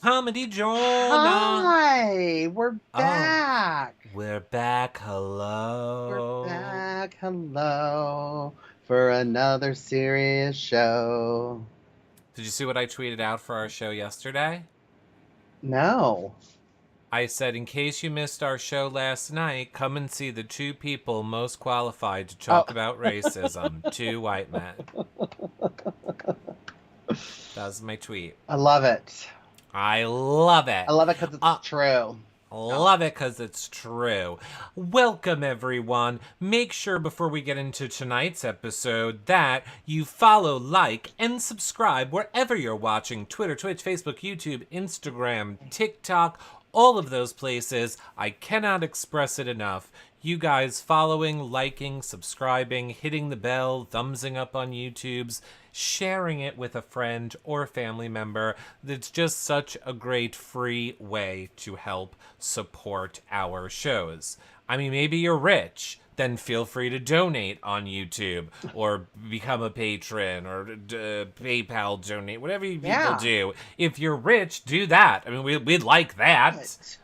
Comedy Jonah. Hi, we're Oh, back. we're back. We're Hello. back. Hello for another serious show. Did you see what I tweeted out for our show yesterday? No. I said, in case you missed our show last night, come and see the two people most qualified to Oh, talk about racism. Two white men. That was my tweet. I love it. I love it. I love it because it's Uh, true. Oh, Love it because it's true. Welcome, everyone. Make sure before we get into tonight's episode that you follow, like, and subscribe wherever you're watching Twitter, Twitch, Facebook, YouTube, Instagram, TikTok, all of those places. I cannot express it enough. You guys following, liking, subscribing, hitting the bell, thumbsing up on YouTube's, sharing it with a friend or family member. That's just such a great free way to help support our shows. I mean, maybe you're rich, then feel free to donate on YouTube or become a patron or PayPal donate, whatever you people yeah. do. If you're rich, do that. I mean, we'd like that. But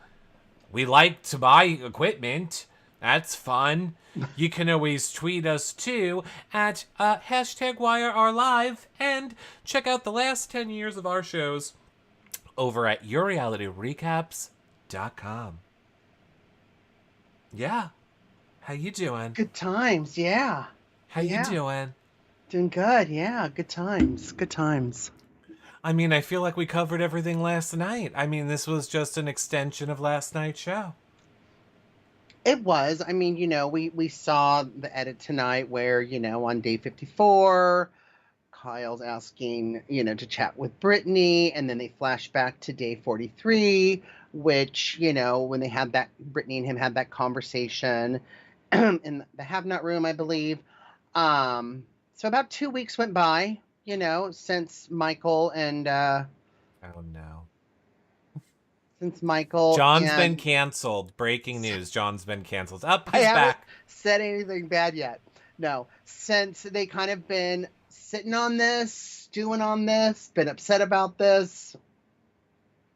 We like to buy equipment. That's fun. You can always tweet us too at hashtag WireOurLive and check out the last 10 years of our shows over at YourRealityRecaps.com. Yeah. How you doing? good times. Yeah. How you doing? Doing good. Yeah. Good times. Good times. I mean, I feel like we covered everything last night. I mean, this was just an extension of last night's show. It was. I mean, we saw the edit tonight where, on day 54, Kyle's asking, to chat with Brittany, and then they flash back to day 43, which, when they had that, Brittany and him had that conversation in the Have Not room, I believe. So about 2 weeks went by, since Michael and Oh no. since Michael John's been and canceled. Breaking news. John's been canceled. Up, I he's haven't back. said anything bad yet. No, since they kind of been sitting on this, stewing on this, been upset about this,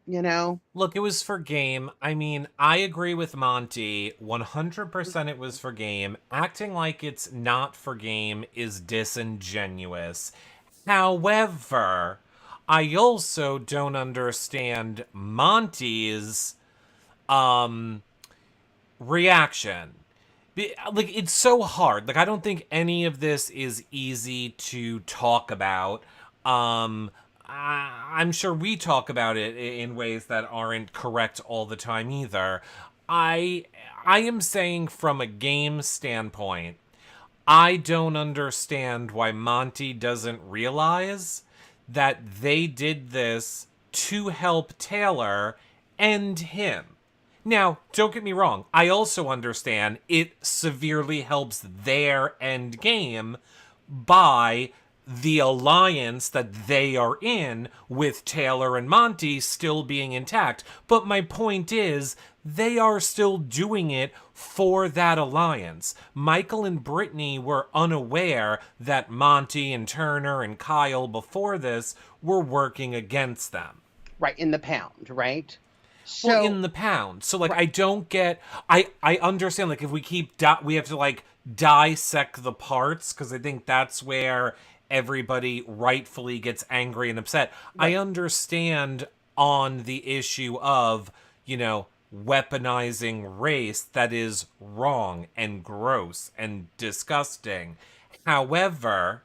Look, it was for game. I mean, I agree with Monty. 100% it was for game. Acting like it's not for game is disingenuous. However, I also don't understand Monty's reaction. Like, it's so hard. Like, I don't think any of this is easy to talk about. I'm sure we talk about it in ways that aren't correct all the time either. I I am saying from a game standpoint, I don't understand why Monty doesn't realize that they did this to help Taylor and him. Now, don't get me wrong, I also understand it severely helps their end game by the alliance that they are in with Taylor and Monty still being intact. But my point is, they are still doing it for that alliance. Michael and Brittany were unaware that Monty and Turner and Kyle before this were working against them. right in the pound, right? Well, So, in the pound. So, like, right, I don't get. I understand, like, if we keep. We have to, like, dissect the parts, because I think that's where everybody rightfully gets angry and upset. I right. understand on the issue of, weaponizing race that is wrong and gross and disgusting. However,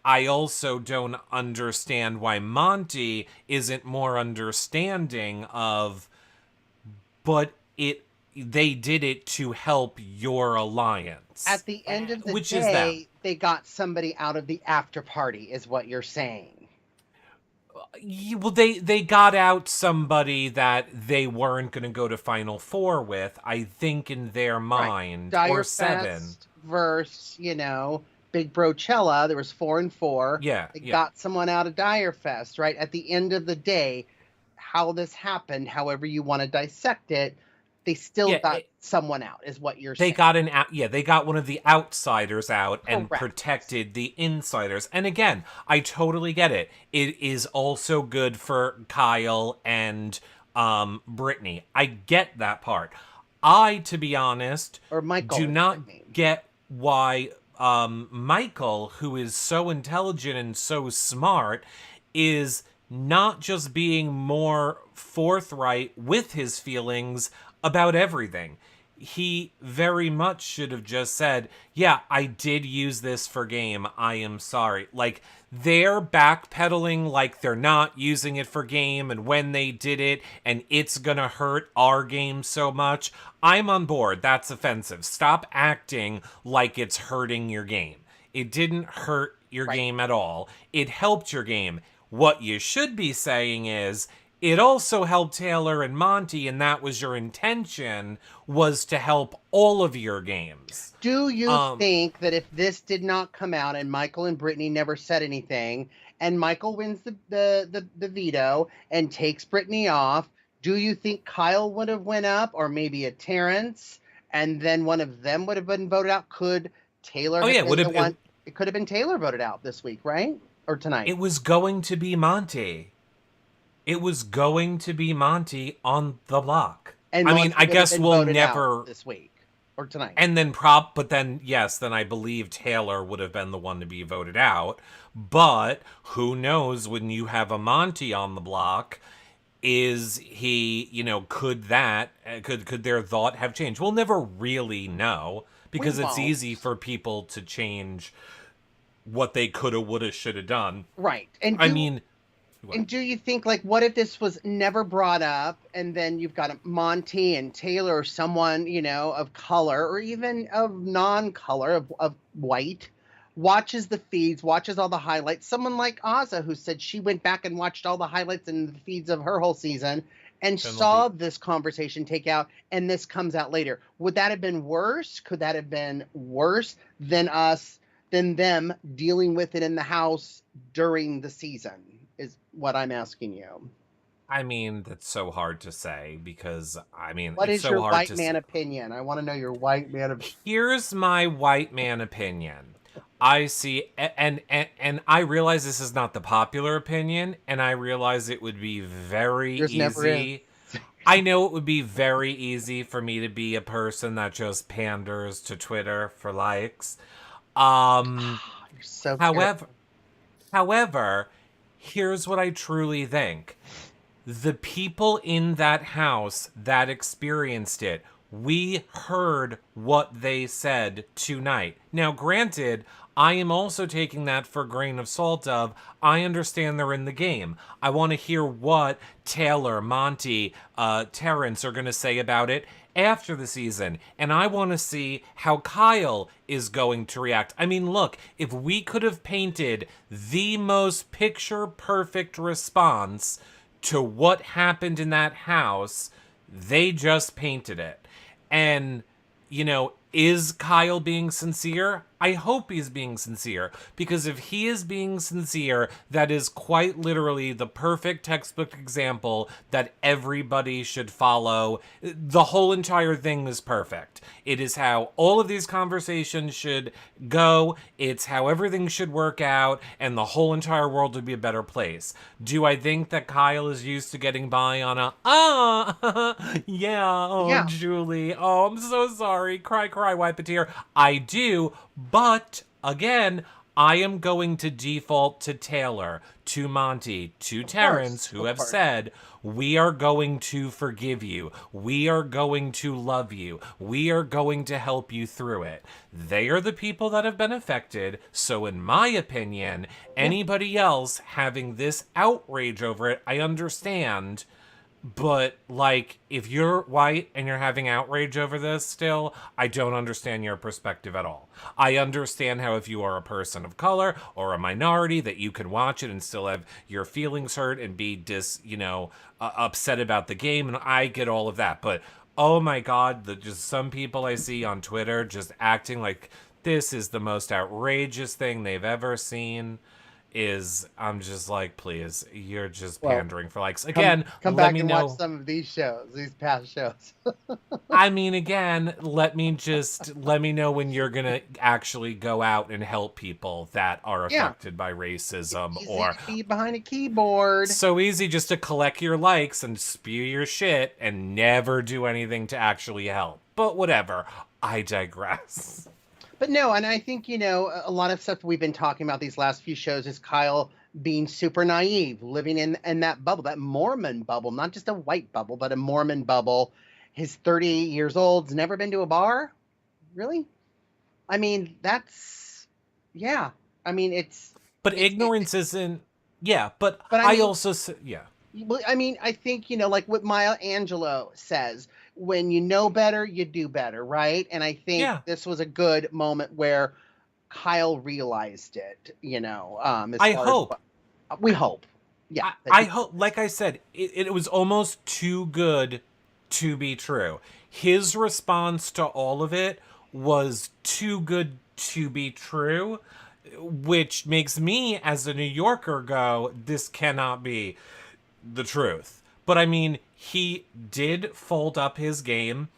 I also don't understand why Monty isn't more understanding of, but they did it to help your alliance. At the end of the Which is them. day, they got somebody out of the after party, is what you're saying. Well, they got out somebody that they weren't going to go to Final Four with, I think, in their Right. mind, or Dire seven. Fest versus, Big Brochella. There was 4-4. Yeah, They yeah. got someone out of Dire Fest, right? At the end of the day, how this happened, however you want to dissect it, They still Yeah, got someone out, is what you're they saying. got they got one of the outsiders out and Correct. protected the insiders. And again, I totally get it. It is also good for Kyle and Brittany. I get that part. I, to be honest, Or do Michael, not I mean. get why Michael, who is so intelligent and so smart, is not just being more forthright with his feelings about everything. He very much should have just said, yeah, I did use this for game. I am sorry. Like, they're backpedaling like they're not using it for game, and when they did it, and it's gonna hurt our game so much. I'm on board. That's offensive. Stop acting like it's hurting your game. It didn't hurt your Right. game at all. It helped your game. What you should be saying is, it also helped Taylor and Monty, and that was your intention, was to help all of your games. Do you Um, think that if this did not come out and Michael and Brittany never said anything, and Michael wins the veto and takes Brittany off, do you think Kyle would have went up, or maybe a Terrence, and then one of them would have been voted out? Could Taylor oh have yeah, it would been the have. one? It could have been Taylor voted out this week, right? Or tonight. It was going to be Monty. It was going to be Monty on the block. And I mean, Monty I would have guess been we'll voted out never. this week or tonight. And then but then yes, then I believe Taylor would have been the one to be voted out. But who knows when you have a Monty on the block? Is he, could their thought have changed? We'll never really know We because it's won't. easy for people to change what they coulda, woulda, shoulda done. Right. I mean, And do you think, like, what if this was never brought up, and then you've got a Monty and Taylor, or someone, of color, or even of non-color, of white, watches the feeds, watches all the highlights. Someone like Ozza, who said she went back and watched all the highlights and the feeds of her whole season and then they'll saw be this conversation take out, and this comes out later. Would that have been worse? Could that have been worse than them dealing with it in the house during the season? Is what I'm asking you. I mean, that's so hard to say because What it's is so your hard white to man say. opinion? I want to know your white man opinion. Here's my white man opinion. I see, and I realize this is not the popular opinion, and I realize it would be very Yours never is. easy. I know it would be very easy for me to be a person that just panders to Twitter for likes. Um, You're so however, careful. however, here's what I truly think. The people in that house that experienced it, we heard what they said tonight. Now, granted, I am also taking that for a grain of salt of, I understand they're in the game. I want to hear what Taylor, Monty, Terrence are going to say about it after the season. And I want to see how Kyle is going to react. I mean, look, if we could have painted the most picture perfect response to what happened in that house, they just painted it. And, is Kyle being sincere? I hope he's being sincere, because if he is being sincere, that is quite literally the perfect textbook example that everybody should follow. The whole entire thing is perfect. It is how all of these conversations should go. It's how everything should work out, and the whole entire world would be a better place. Do I think that Kyle is used to getting by on yeah, oh, Yeah. Julie, oh, I'm so sorry, cry, cry, wipe a tear. I do, but again, I am going to default to Taylor, to Monty, to Terrence, who Of have course. said, we are going to forgive you. We are going to love you. We are going to help you through it. They are the people that have been affected. So, in my opinion, anybody else having this outrage over it, I understand. But, like, if you're white and you're having outrage over this still, I don't understand your perspective at all. I understand how if you are a person of color or a minority that you can watch it and still have your feelings hurt and be upset about the game, and I get all of that. But, oh my God, just some people I see on Twitter just acting like this is the most outrageous thing they've ever seen. is I'm just like, please, you're just Well, pandering for likes. come Again, come let back me and watch know. some of these shows, these past shows. I mean, again, let me know when you're gonna actually go out and help people that are Yeah, affected by it's racism, easy or to be behind a keyboard. so easy just to collect your likes and spew your shit and never do anything to actually help. But whatever, I digress. But no, and I think, a lot of stuff we've been talking about these last few shows is Kyle being super naive, living in that bubble, that Mormon bubble, not just a white bubble, but a Mormon bubble. He's 38 years old, has never been to a bar. Really? I mean, yeah. I mean, But it, it ignorance isn't. Yeah, but but I I mean, also yeah. well, I mean, I think, like what Maya Angelou says, when you know better, you do better, right? And I think Yeah, this was a good moment where Kyle realized it, as I far as hope. what we hope. Yeah, that I he, hope, like I said, it was almost too good to be true. His response to all of it was too good to be true, which makes me, as a New Yorker, go, this cannot be the truth. But I mean, he did fold up his game.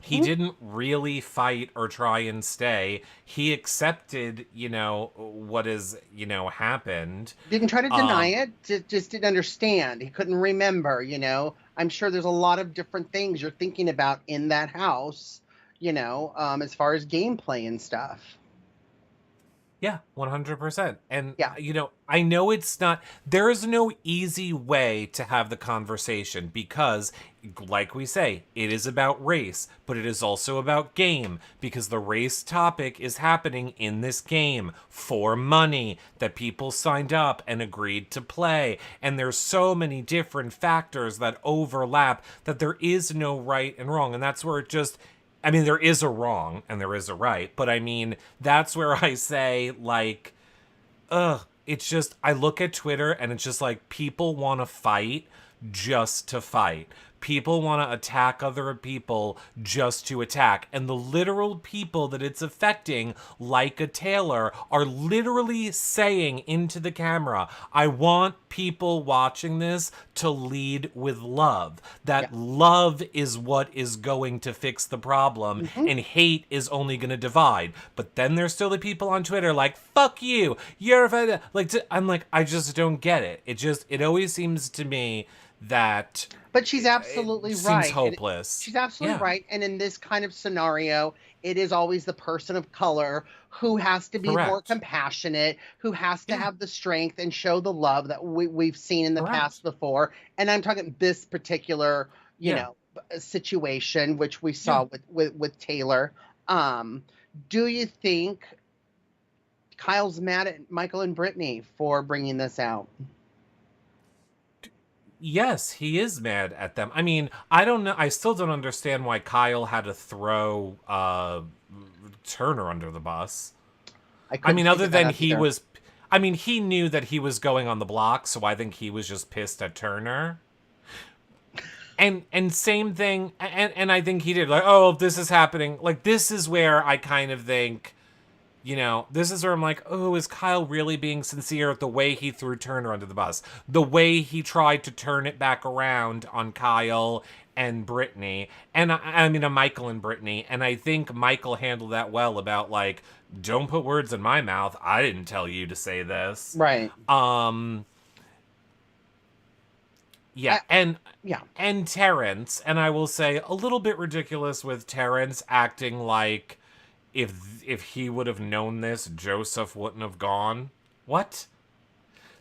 He Mhm. didn't really fight or try and stay. He accepted, what has, happened. Didn't try to deny Um, it, just didn't understand. He couldn't remember, I'm sure there's a lot of different things you're thinking about in that house, as far as gameplay and stuff. Yeah, 100%. And, Yeah. I know it's not, there is no easy way to have the conversation because, like we say, it is about race, but it is also about game because the race topic is happening in this game for money that people signed up and agreed to play. And there's so many different factors that overlap that there is no right and wrong. And that's where it just, I mean, there is a wrong and there is a right, but I mean, that's where I say, like, it's just, I look at Twitter and it's just like people want to fight just to fight. People want to attack other people just to attack. And the literal people that it's affecting, like a Taylor, are literally saying into the camera, I want people watching this to lead with love. Yeah. That love is what is going to fix the problem, Hmm. and hate is only going to divide. But then there's still the people on Twitter like, fuck you, like, I'm like, I just don't get it. It always seems to me that But she's it absolutely seems right. hopeless. She's absolutely Yeah, right. And in this kind of scenario, it is always the person of color who has to be more correct. compassionate, who has to Yeah, have the strength and show the love that we've seen in the past correct. before. And I'm talking this particular, Yeah, situation, which we yeah. saw with Taylor. Um, do you think Kyle's mad at Michael and Brittany for bringing this out? Yes, he is mad at them. I mean, I don't know. I still don't understand why Kyle had to throw Turner under the bus. I I couldn't mean, other figure that than out he either. was, I mean, he knew that he was going on the block, so I think he was just pissed at Turner. And same thing, and I think he did like, oh, this is happening. Like, this is where I kind of think, this is where I'm like, oh, is Kyle really being sincere at the way he threw Turner under the bus? The way he tried to turn it back around on Kyle and Brittany. And I mean, on Michael and Brittany. And I think Michael handled that well about, like, don't put words in my mouth. I didn't tell you to say this. Right. Um, yeah. I, yeah. And Terrence, and I will say a little bit ridiculous with Terrence acting like if he would have known this, Joseph wouldn't have gone. What?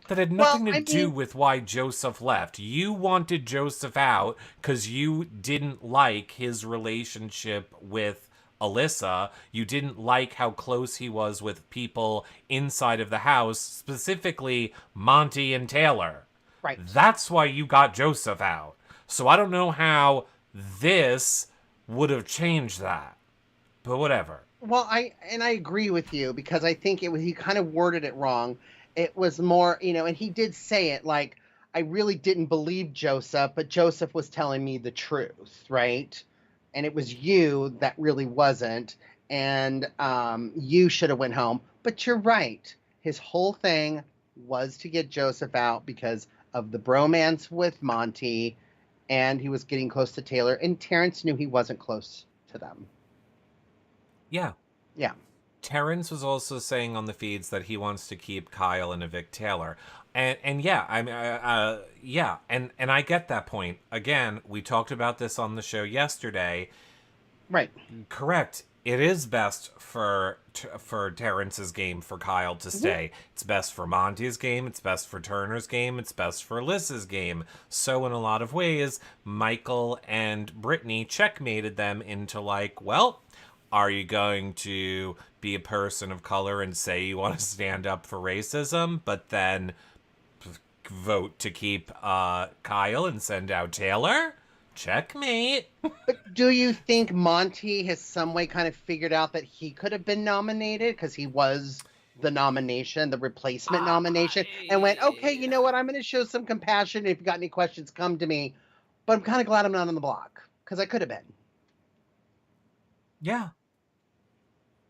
That had Well, nothing to I do mean, with why Joseph left. You wanted Joseph out because you didn't like his relationship with Alyssa. You didn't like how close he was with people inside of the house, specifically Monty and Taylor. right. That's why you got Joseph out. So I don't know how this would have changed that. But whatever. Well, I agree with you because I think he kind of worded it wrong. It was more, and he did say it like I really didn't believe Joseph, but Joseph was telling me the truth, right? And it was you that really wasn't, and you should have went home. But you're right. His whole thing was to get Joseph out because of the bromance with Monty, and he was getting close to Taylor, and Terrence knew he wasn't close to them. Yeah. Yeah. Terrence was also saying on the feeds that he wants to keep Kyle and evict Taylor. And yeah, I mean, yeah, and I get that point. Again, we talked about this on the show yesterday. Right. Correct. It is best for Terrence's game for Kyle to stay. It's best for Monty's game. It's best for Turner's game. It's best for Alyssa's game. So in a lot of ways, Michael and Brittany checkmated them into like, well, are you going to be a person of color and say you want to stand up for racism, but then vote to keep Kyle and send out Taylor? Checkmate. But do you think Monty has some way kind of figured out that he could have been nominated because he was the nomination, the replacement nomination, and went, okay, you know what? I'm going to show some compassion. If you got any questions, come to me. But I'm kind of glad I'm not on the block because I could have been. Yeah.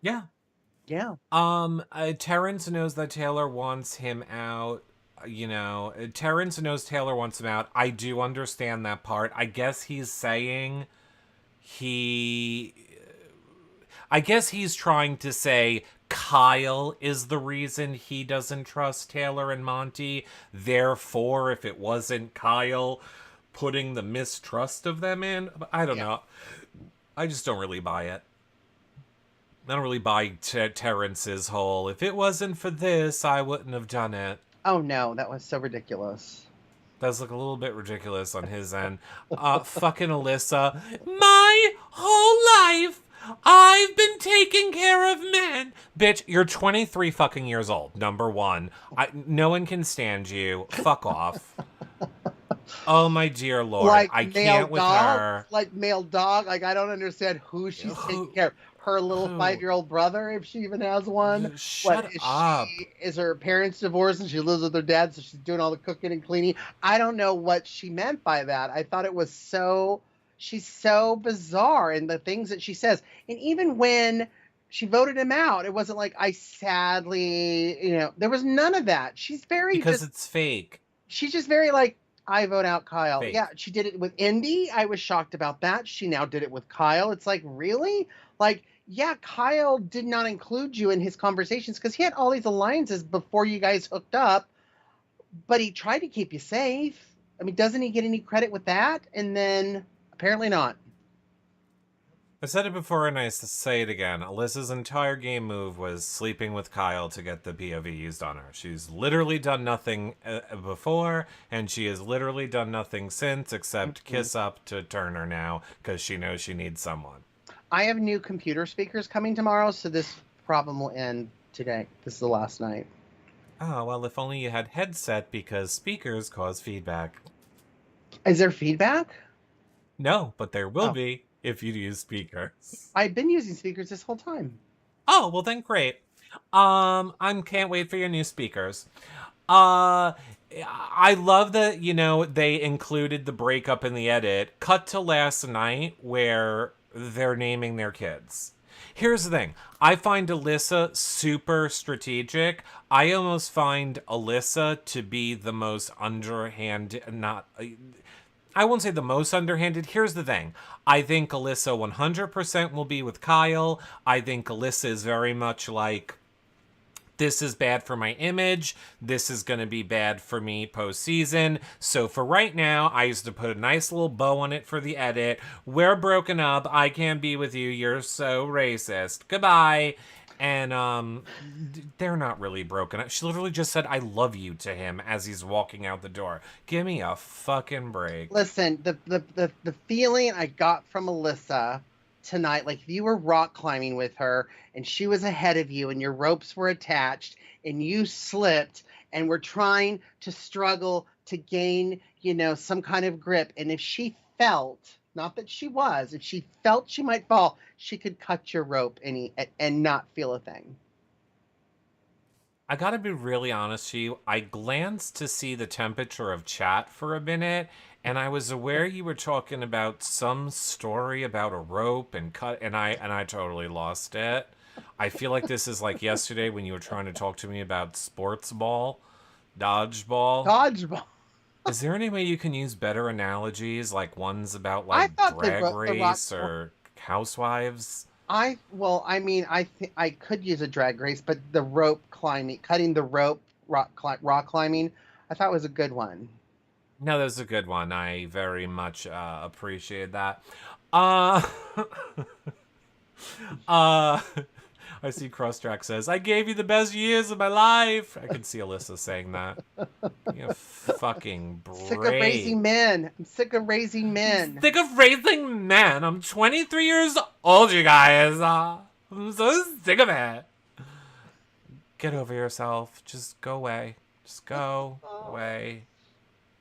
Yeah. Yeah. Terrence knows that Taylor wants him out. Terrence knows Taylor wants him out. I do understand that part. I guess he's saying I guess he's trying to say Kyle is the reason he doesn't trust Taylor and Monty. Therefore, if it wasn't Kyle putting the mistrust of them in, I don't know. I just don't really buy it. I don't really buy Terrence's whole, if it wasn't for this, I wouldn't have done it. Oh, no, that was so ridiculous. Does look a little bit ridiculous on his end. Fucking Alyssa. My whole life, I've been taking care of men. Bitch, you're 23 fucking years old, number one. No one can stand you. Fuck off. Oh, my dear Lord. Like I can't with her. Like male dog. Like, I don't understand who she's taking care of. Her little 5-year-old brother, if she even has one. Shut up. Is her parents divorced and she lives with her dad, so she's doing all the cooking and cleaning? I don't know what she meant by that. I thought it was she's so bizarre in the things that she says. And even when she voted him out, it wasn't like, I sadly, there was none of that. She's very because it's fake. She's just very like, I vote out Kyle. Fake. Yeah, she did it with Indy. I was shocked about that. She now did it with Kyle. It's like, really? Like, yeah, Kyle did not include you in his conversations because he had all these alliances before you guys hooked up, but he tried to keep you safe. I mean, doesn't he get any credit with that? And then apparently not. I said it before and I say it again. Alyssa's entire game move was sleeping with Kyle to get the POV used on her. She's literally done nothing before, and she has literally done nothing since except kiss up to Turner now because she knows she needs someone. I have new computer speakers coming tomorrow, so this problem will end today. This is the last night. Oh, well, if only you had headset because speakers cause feedback. Is there feedback? No, but there will be if you use speakers. I've been using speakers this whole time. Oh, well then great. I can't wait for your new speakers. I love that, they included the breakup in the edit. Cut to last night where they're naming their kids. Here's the thing. I find Alyssa super strategic. I almost find Alyssa to be the most underhanded, I won't say the most underhanded. Here's the thing. I think Alyssa 100% will be with Kyle. I think Alyssa is very much like, this is bad for my image. This is going to be bad for me postseason. So for right now, I used to put a nice little bow on it for the edit. We're broken up. I can't be with you. You're so racist. Goodbye. And they're not really broken up. She literally just said, I love you to him as he's walking out the door. Give me a fucking break. Listen, the feeling I got from Alyssa tonight, like if you were rock climbing with her and she was ahead of you and your ropes were attached and you slipped and were trying to struggle to gain, some kind of grip. And if she felt, not that she was, if she felt she might fall, she could cut your rope and not feel a thing. I gotta be really honest with you. I glanced to see the temperature of chat for a minute, and I was aware you were talking about some story about a rope and cut, and I totally lost it. I feel like this is like yesterday when you were trying to talk to me about sports ball. Dodgeball. Dodgeball. Is there any way you can use better analogies, like ones about I like thought Drag the rock. Race or Housewives? I mean, I could use a drag race, but the rope climbing, cutting the rope, rock climbing, I thought was a good one. No, that's a good one. I very much appreciate that. Uh, uh, I see Crosstrack says, I gave you the best years of my life. I can see Alyssa saying that. You fucking Sick of break. raising men. I'm sick of raising men. Sick of raising men. I'm 23 years old, you guys. I'm so sick of it. Get over yourself. Just go away. Just go away.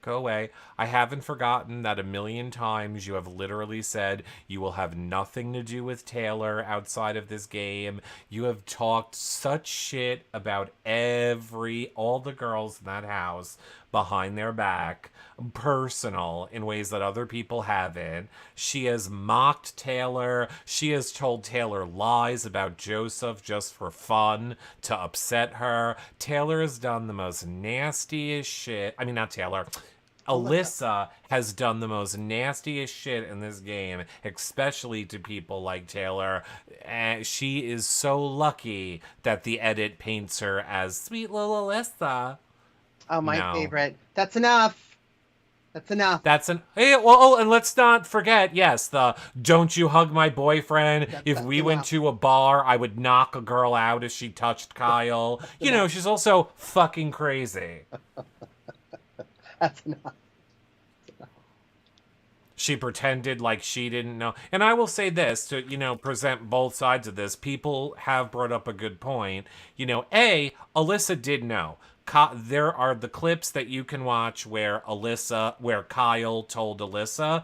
Go away. I haven't forgotten that a million times you have literally said you will have nothing to do with Taylor outside of this game. You have talked such shit about all the girls in that house behind their back, personal in ways that other people haven't. She has mocked Taylor. She has told Taylor lies about Joseph just for fun to upset her. Taylor has done the most nastiest shit. I mean, not Taylor. Alyssa has done the most nastiest shit in this game, especially to people like Taylor. And she is so lucky that the edit paints her as sweet little Alyssa. Oh, my No. favorite. That's enough. That's enough. That's an well, and let's not forget, yes, the don't you hug my boyfriend. If That's we went enough. to a bar, I would knock a girl out if she touched Kyle. You know, Enough. she's also fucking crazy. That's enough. She pretended like she didn't know. And I will say this to, present both sides of this. People have brought up a good point. Alyssa did know. There are the clips that you can watch where Kyle told Alyssa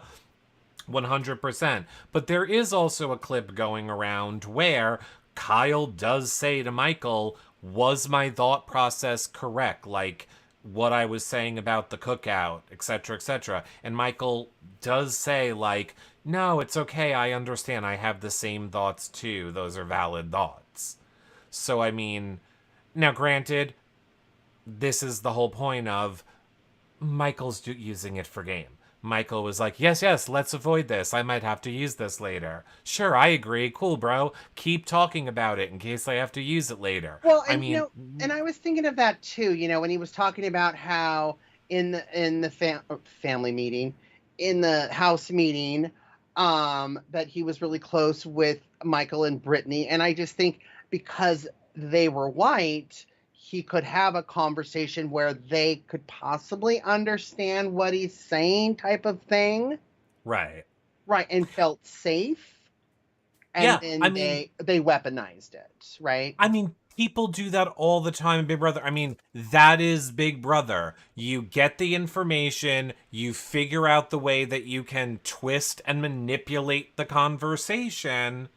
100%. But there is also a clip going around where Kyle does say to Michael, was my thought process correct? Like, what I was saying about the cookout, etc., etc. And Michael does say, like, no, it's okay. I understand. I have the same thoughts too. Those are valid thoughts. So, I mean, now granted, this is the whole point of Michael's using it for game. Michael was like, yes, let's avoid this. I might have to use this later. Sure, I agree. Cool, bro. Keep talking about it in case I have to use it later. Well, I mean, and I was thinking of that too. When he was talking about how in the family meeting, in the house meeting, that he was really close with Michael and Brittany, and I just think because they were white, he could have a conversation where they could possibly understand what he's saying, type of thing, right. right? And felt safe, and Yeah, I then mean, they weaponized it, right? people do that all the time in Big Brother. I mean, that is Big Brother. You get the information, you figure out the way that you can twist and manipulate the conversation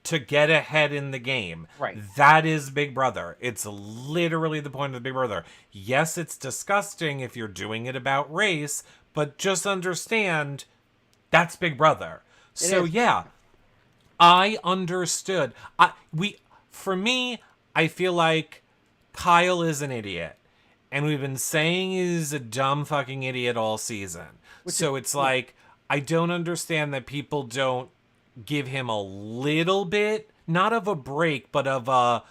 to get ahead in the game. Right. That is Big Brother. It's literally the point of Big Brother. Yes, it's disgusting if you're doing it about race, but just understand that's Big Brother. It So is. yeah, I understood. For me, I feel like Kyle is an idiot. And we've been saying he's a dumb fucking idiot all season. Which is So it's like, I don't understand that people don't give him a little bit, not of a break, but of a,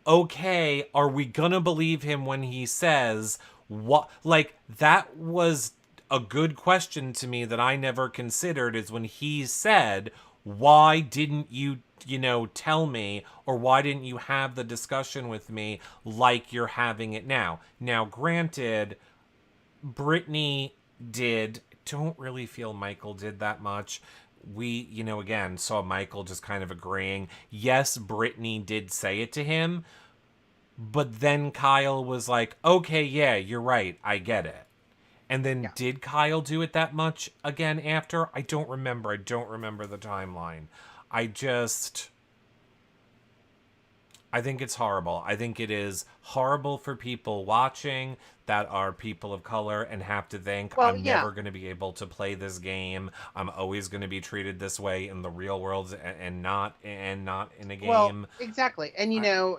okay, are we gonna believe him when he says what? Like, that was a good question to me that I never considered, is when he said, why didn't you, tell me, or why didn't you have the discussion with me like you're having it now? Now, granted, Brittany did. Don't really feel Michael did that much. We, again, saw Michael just kind of agreeing. Yes, Brittany did say it to him, but then Kyle was like, okay, yeah, you're right. I get it. And then Yeah. did Kyle do it that much again after? I don't remember. I don't remember the timeline. I think it's horrible. I think it is horrible for people watching. that are people of color and have to think, Well, I'm yeah. never going to be able to play this game. I'm always going to be treated this way in the real world and not in a Well, game. exactly. And I,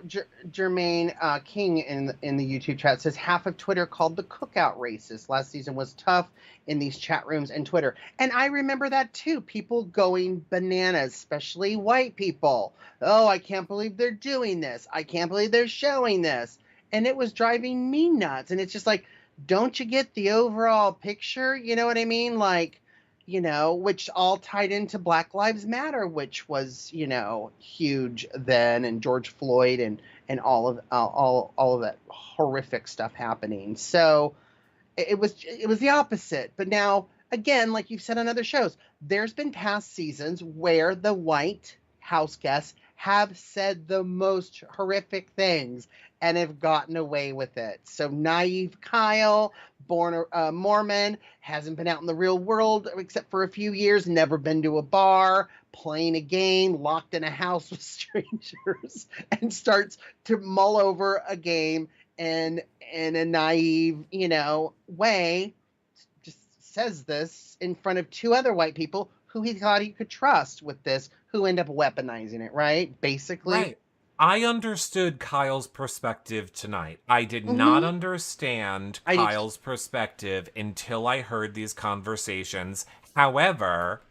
Jermaine King in the YouTube chat says half of Twitter called the cookout racist. Last season was tough in these chat rooms and Twitter. And I remember that too. People going bananas, especially white people. Oh, I can't believe they're doing this. I can't believe they're showing this. And it was driving me nuts. And it's just like, don't you get the overall picture? You know what I mean? Like, which all tied into Black Lives Matter, which was, huge then, and George Floyd and all of that horrific stuff happening. So it was the opposite. But now, again, like you've said on other shows, there's been past seasons where the white house guests have said the most horrific things and have gotten away with it. So naive Kyle, born a Mormon, hasn't been out in the real world except for a few years, never been to a bar, playing a game, locked in a house with strangers, and starts to mull over a game in a naive, way, just says this in front of two other white people who he thought he could trust with this, who end up weaponizing it, right? Basically. right. I understood Kyle's perspective tonight. I did not Mm-hmm. understand I do. Kyle's perspective until I heard these conversations. However,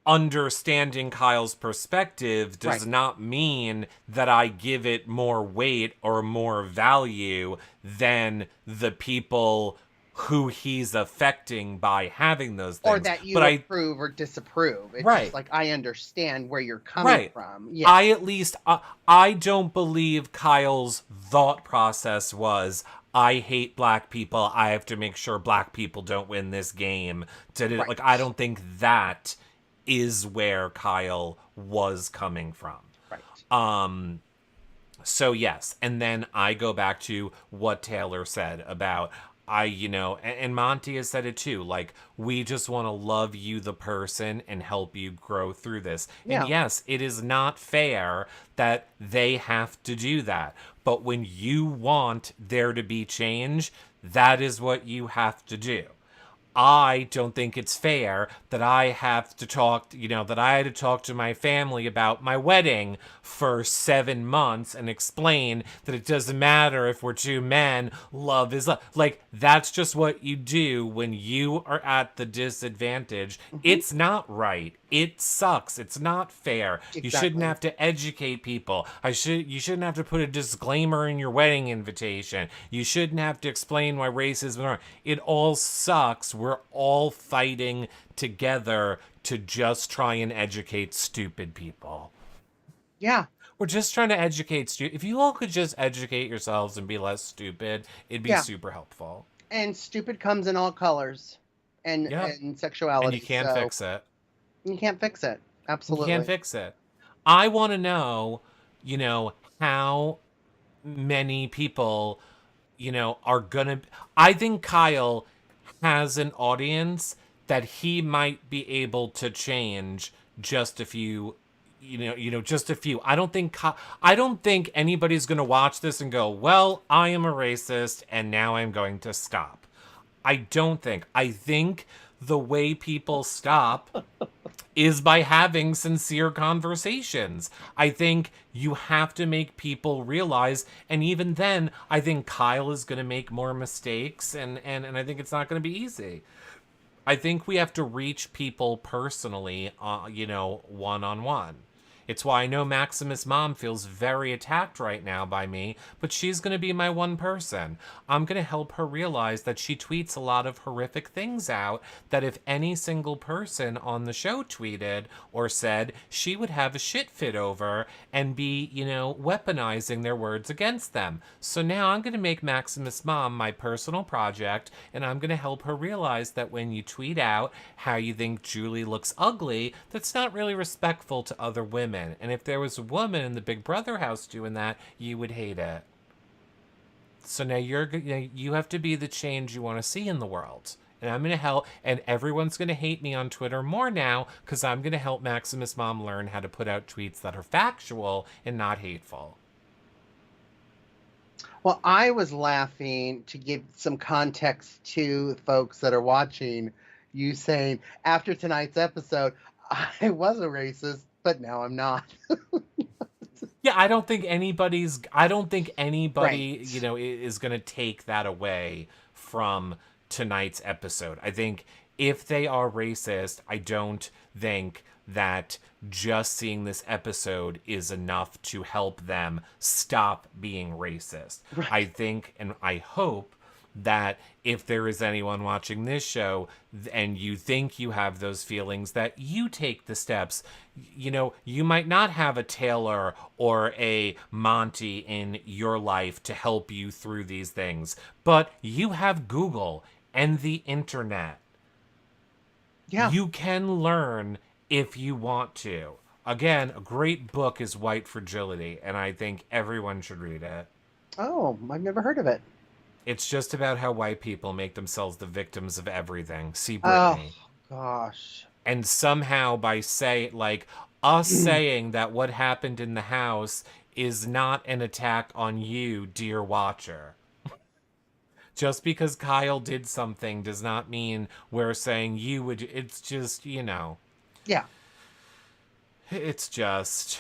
understanding Kyle's perspective Right. does not mean that I give it more weight or more value than the people who he's affecting by having those Or things. that But you I, approve or disapprove. It's just right, like, I understand where you're coming right. from. Yeah. I at least, I don't believe Kyle's thought process was, I hate black people. I have to make sure black people don't win this game. Right. Like, I don't think that is where Kyle was coming from. Right. So yes, and then I go back to what Taylor said about and Monty has said it too. Like, we just want to love you, the person, and help you grow through this. And Yeah. yes, it is not fair that they have to do that. But when you want there to be change, that is what you have to do. I don't think it's fair that I have to talk, that I had to talk to my family about my wedding for 7 months and explain that it doesn't matter if we're two men, love is love. Like, that's just what you do when you are at the disadvantage. Mm-hmm. It's not right. It sucks. It's not fair. You shouldn't Exactly. have to educate people. You shouldn't have to put a disclaimer in your wedding invitation. You shouldn't have to explain why racism is wrong. It all sucks. We're all fighting together to just try and educate stupid people. Yeah. We're just trying to educate If you all could just educate yourselves and be less stupid, it'd be Yeah. super helpful. And stupid comes in all colors and Yep. And you sexuality. can't So fix it. you can't fix it. You can't Absolutely. fix it. I want to know, how many people, are gonna. I think Kyle has an audience that he might be able to change just a few. Just a few. I don't think anybody's gonna watch this and go, "Well, I am a racist, and now I'm going to stop." I don't think. I think the way people stop is by having sincere conversations. I think you have to make people realize, and even then, I think Kyle is going to make more mistakes, and I think it's not going to be easy. I think we have to reach people personally, one on one. It's why I know Maximus' mom feels very attacked right now by me, but she's going to be my one person. I'm going to help her realize that she tweets a lot of horrific things out that if any single person on the show tweeted or said, she would have a shit fit over and be, weaponizing their words against them. So now I'm going to make Maximus' mom my personal project, and I'm going to help her realize that when you tweet out how you think Julie looks ugly, that's not really respectful to other women. And if there was a woman in the Big Brother house doing that, you would hate it. So now you have to be the change you want to see in the world. And I'm going to help, and everyone's going to hate me on Twitter more now because I'm going to help Maximus' mom learn how to put out tweets that are factual and not hateful. Well, I was laughing to give some context to folks that are watching. You saying after tonight's episode, I was a racist, but now I'm not. Yeah, I don't think anybody, Right. is going to take that away from tonight's episode. I think if they are racist, I don't think that just seeing this episode is enough to help them stop being racist. I Right. think and I hope that if there is anyone watching this show and you think you have those feelings, that you take the steps. You might not have a Taylor or a Monty in your life to help you through these things, but you have Google and the internet. Yeah. You can learn if you want to. Again, a great book is White Fragility, and I think everyone should read it. Oh, I've never heard of it. It's just about how white people make themselves the victims of everything. See Oh, Brittany. gosh. And somehow by us saying that what happened in the house is not an attack on you, dear watcher. Just because Kyle did something does not mean we're saying you would. It's just, Yeah. it's just.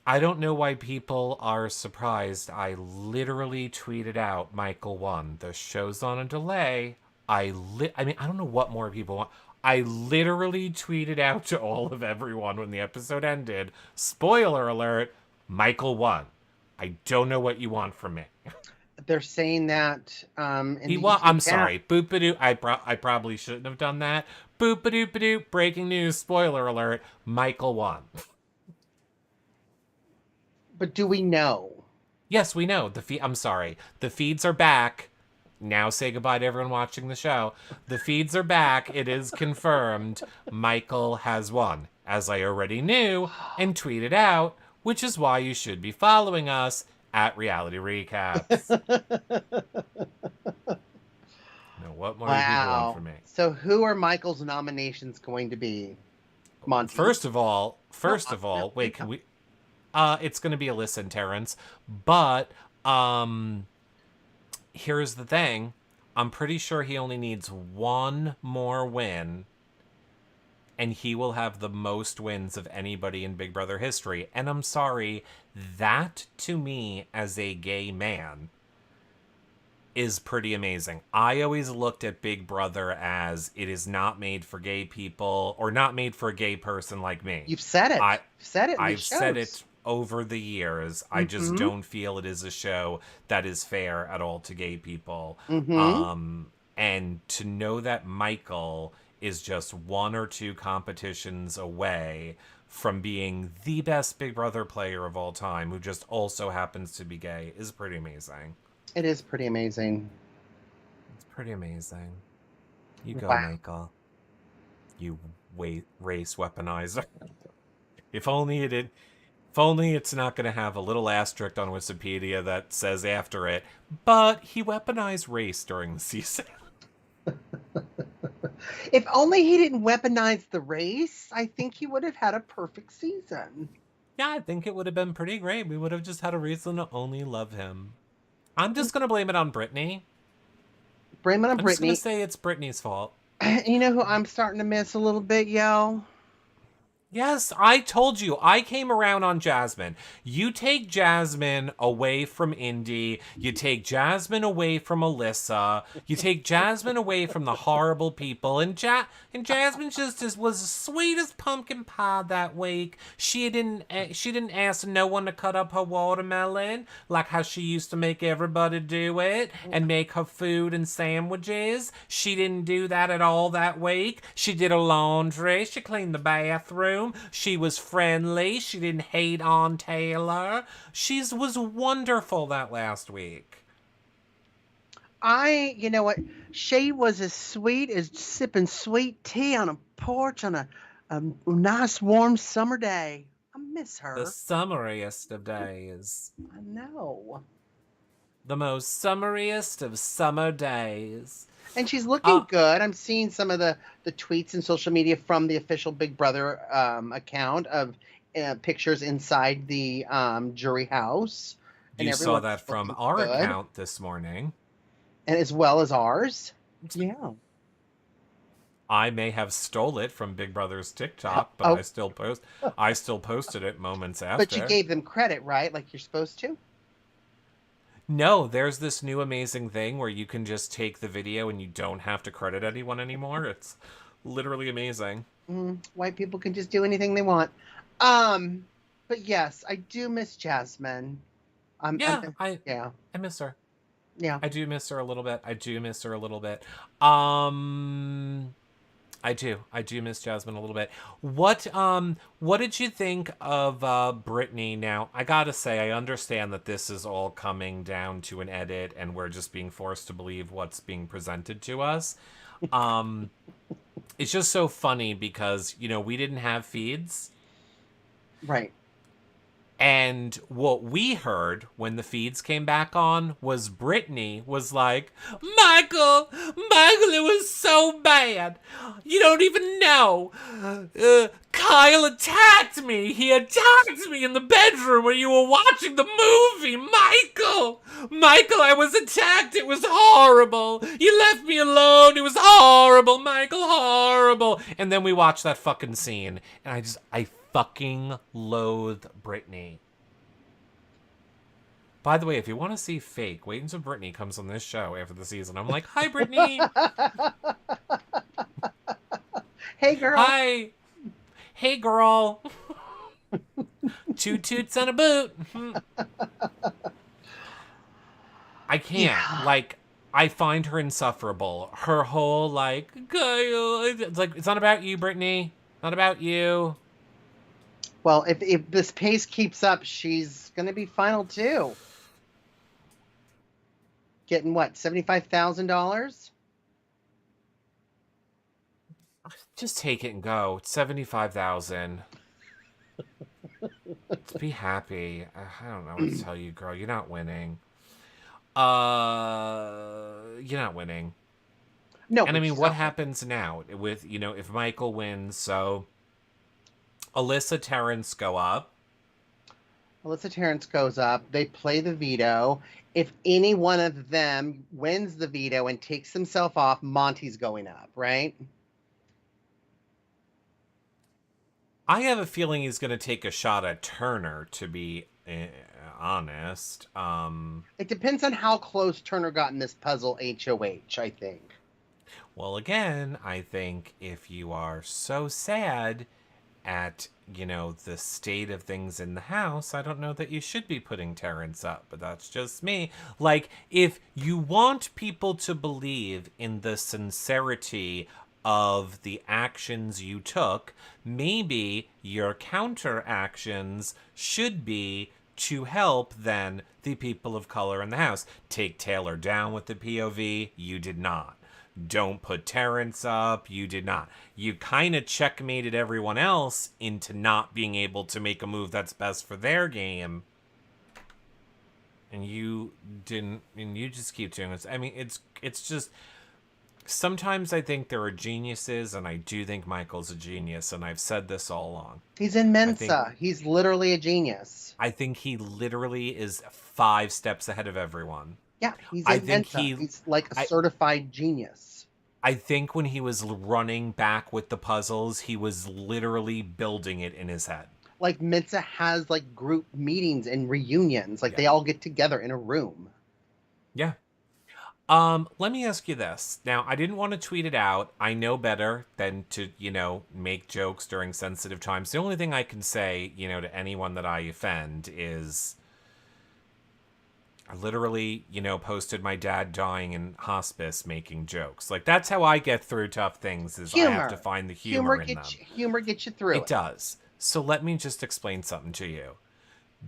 I don't know why people are surprised. I literally tweeted out Michael won. The show's on a delay. I mean, I don't know what more people want. I literally tweeted out to all of everyone when the episode ended. Spoiler alert, Michael won. I don't know what you want from me. They're saying that in He the won. YouTube I'm chat. sorry. Boop-a-doo. I probably shouldn't have done that. Boop-a-doop-a-doop. Breaking news. Spoiler alert. Michael won. But do we know? Yes, we know. I'm sorry. The feeds are back. Now say goodbye to everyone watching the show. The feeds are back. It is confirmed. Michael has won, as I already knew and tweeted out, which is why you should be following us at Reality Recaps. Now, what more do people want Wow. from me? So who are Michael's nominations going to be? Monty? No, First of no, all, you wait, know. can we? It's gonna be Alyssa and Terrence, but here's the thing. I'm pretty sure he only needs one more win, and he will have the most wins of anybody in Big Brother history. And I'm sorry, that to me, as a gay man, is pretty amazing. I always looked at Big Brother as it is not made for gay people or not made for a gay person like me. You've said it. I You've said it in the I've said shows. it over the years. I just Mm-hmm. don't feel it is a show that is fair at all to gay people. Mm-hmm. And to know that Michael is just one or two competitions away from being the best Big Brother player of all time, who just also happens to be gay, is pretty amazing. It is pretty amazing. It's pretty amazing. You go, Wow. Michael. You race weaponizer. If only it did. If only it's not going to have a little asterisk on Wikipedia that says after it, but he weaponized race during the season. If only he didn't weaponize the race, I think he would have had a perfect season. Yeah, I think it would have been pretty great. We would have just had a reason to only love him. I'm just going to blame it on Brittany. Blame it on I'm just going to Brittany. say it's Brittany's fault. You know who I'm starting to miss a little bit, yo? Yes, I told you. I came around on Jasmine. You take Jasmine away from Indy. You take Jasmine away from Alyssa. You take Jasmine away from the horrible people. And Jasmine was the sweetest pumpkin pie that week. She didn't ask no one to cut up her watermelon like how she used to make everybody do it and make her food and sandwiches. She didn't do that at all that week. She did her laundry. She cleaned the bathroom. She was friendly. She didn't hate on Taylor. She was wonderful that last week. You know what? She was as sweet as sipping sweet tea on a porch on a nice warm summer day. I miss The her. summariest of days. I know. The most summariest of summer days. And she's looking Uh, good. I'm seeing some of the tweets and social media from the official Big Brother account of pictures inside the jury house. and You saw everyone's that from looking our good, account this morning. and as well as ours. Yeah. I may have stole it from Big Brother's TikTok, but Oh, I still posted it moments but you after. gave them credit, right? Like you're supposed to. No, there's this new amazing thing where you can just take the video and you don't have to credit anyone anymore. It's literally amazing. White people can just do anything they want. Um, but yes, I do miss Jasmine. Yeah, Yeah, I miss her. yeah. I do miss her a little bit. I do miss her a little bit. Um I do. I do miss Jasmine a little bit. What did you think of Brittany now? I gotta say, I understand that this is all coming down to an edit and we're just being forced to believe what's being presented to us. Um it's just so funny because, we didn't have feeds. Right. And what we heard when the feeds came back on was Brittany was like, Michael, it was so bad. You don't even know. Kyle attacked me. He attacked me in the bedroom when you were watching the movie. Michael, I was attacked. It was horrible. You left me alone. It was horrible, Michael, horrible. And then we watched that fucking scene, and I fucking loathe Brittany. By the way, if you want to see fake, wait until Brittany comes on this show after the season. I'm like, hi, Brittany. Hey, girl. Hi. Hey, girl. Two toots and a boot. I can't. Yeah. Like, I find her insufferable. Her whole, like, Kyle. It's like, it's not about you, Brittany. Not about you. Well, if this pace keeps up, she's gonna be final too. Getting what, $75,000? Just take it and go. It's 75,000. Be happy. I don't know what to tell you, girl. You're not winning. You're not winning. No, And I but mean, she's what not. happens now with, if Michael wins? So Alyssa, Terrence go up. Alyssa Terrence goes up. They play the veto. If any one of them wins the veto and takes himself off, Monty's going up, right? I have a feeling he's going to take a shot at Turner, to be honest. It depends on how close Turner got in this puzzle HOH, I think. Well, again, I think if you are so sad at, the state of things in the house, I don't know that you should be putting Terrence up, but that's just me. Like, if you want people to believe in the sincerity of the actions you took, maybe your counter actions should be to help then the people of color in the house. Take Taylor down with the POV. You did not. Don't put Terrence up. You did not. You kind of checkmated everyone else into not being able to make a move that's best for their game. And you didn't, and you just keep doing this. I mean, it's just, sometimes I think there are geniuses, and I do think Michael's a genius, and I've said this all along. He's in Mensa. He's literally a genius. I think he literally is 5 steps ahead of everyone. Yeah, he's in Mensa. He's like a certified genius. I think when he was running back with the puzzles, he was literally building it in his head. Like Mensa has like group meetings and reunions. Like they all get together in a room. Yeah. Let me ask you this. Now, I didn't want to tweet it out. I know better than to, make jokes during sensitive times. The only thing I can say, to anyone that I offend is I literally, posted my dad dying in hospice making jokes. Like, that's how I get through tough things, is I have to find the humor in them. Humor gets you through it. It does. So let me just explain something to you.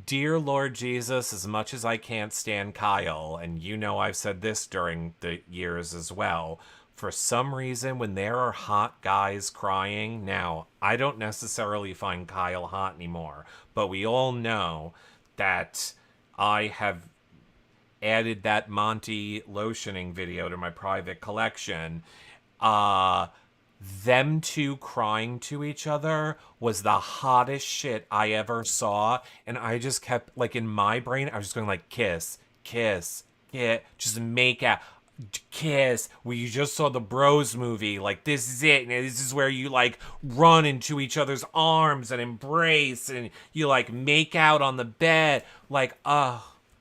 Dear Lord Jesus, as much as I can't stand Kyle, and I've said this during the years as well, for some reason, when there are hot guys crying, now, I don't necessarily find Kyle hot anymore, but we all know that I have added that Monty lotioning video to my private collection. them two crying to each other was the hottest shit I ever saw. And I just kept, like, in my brain, I was just going like, kiss, kiss, kiss, just make out, kiss. We you just saw the Bros movie. Like, this is it. And this is where you, like, run into each other's arms and embrace, and you, like, make out on the bed. Like,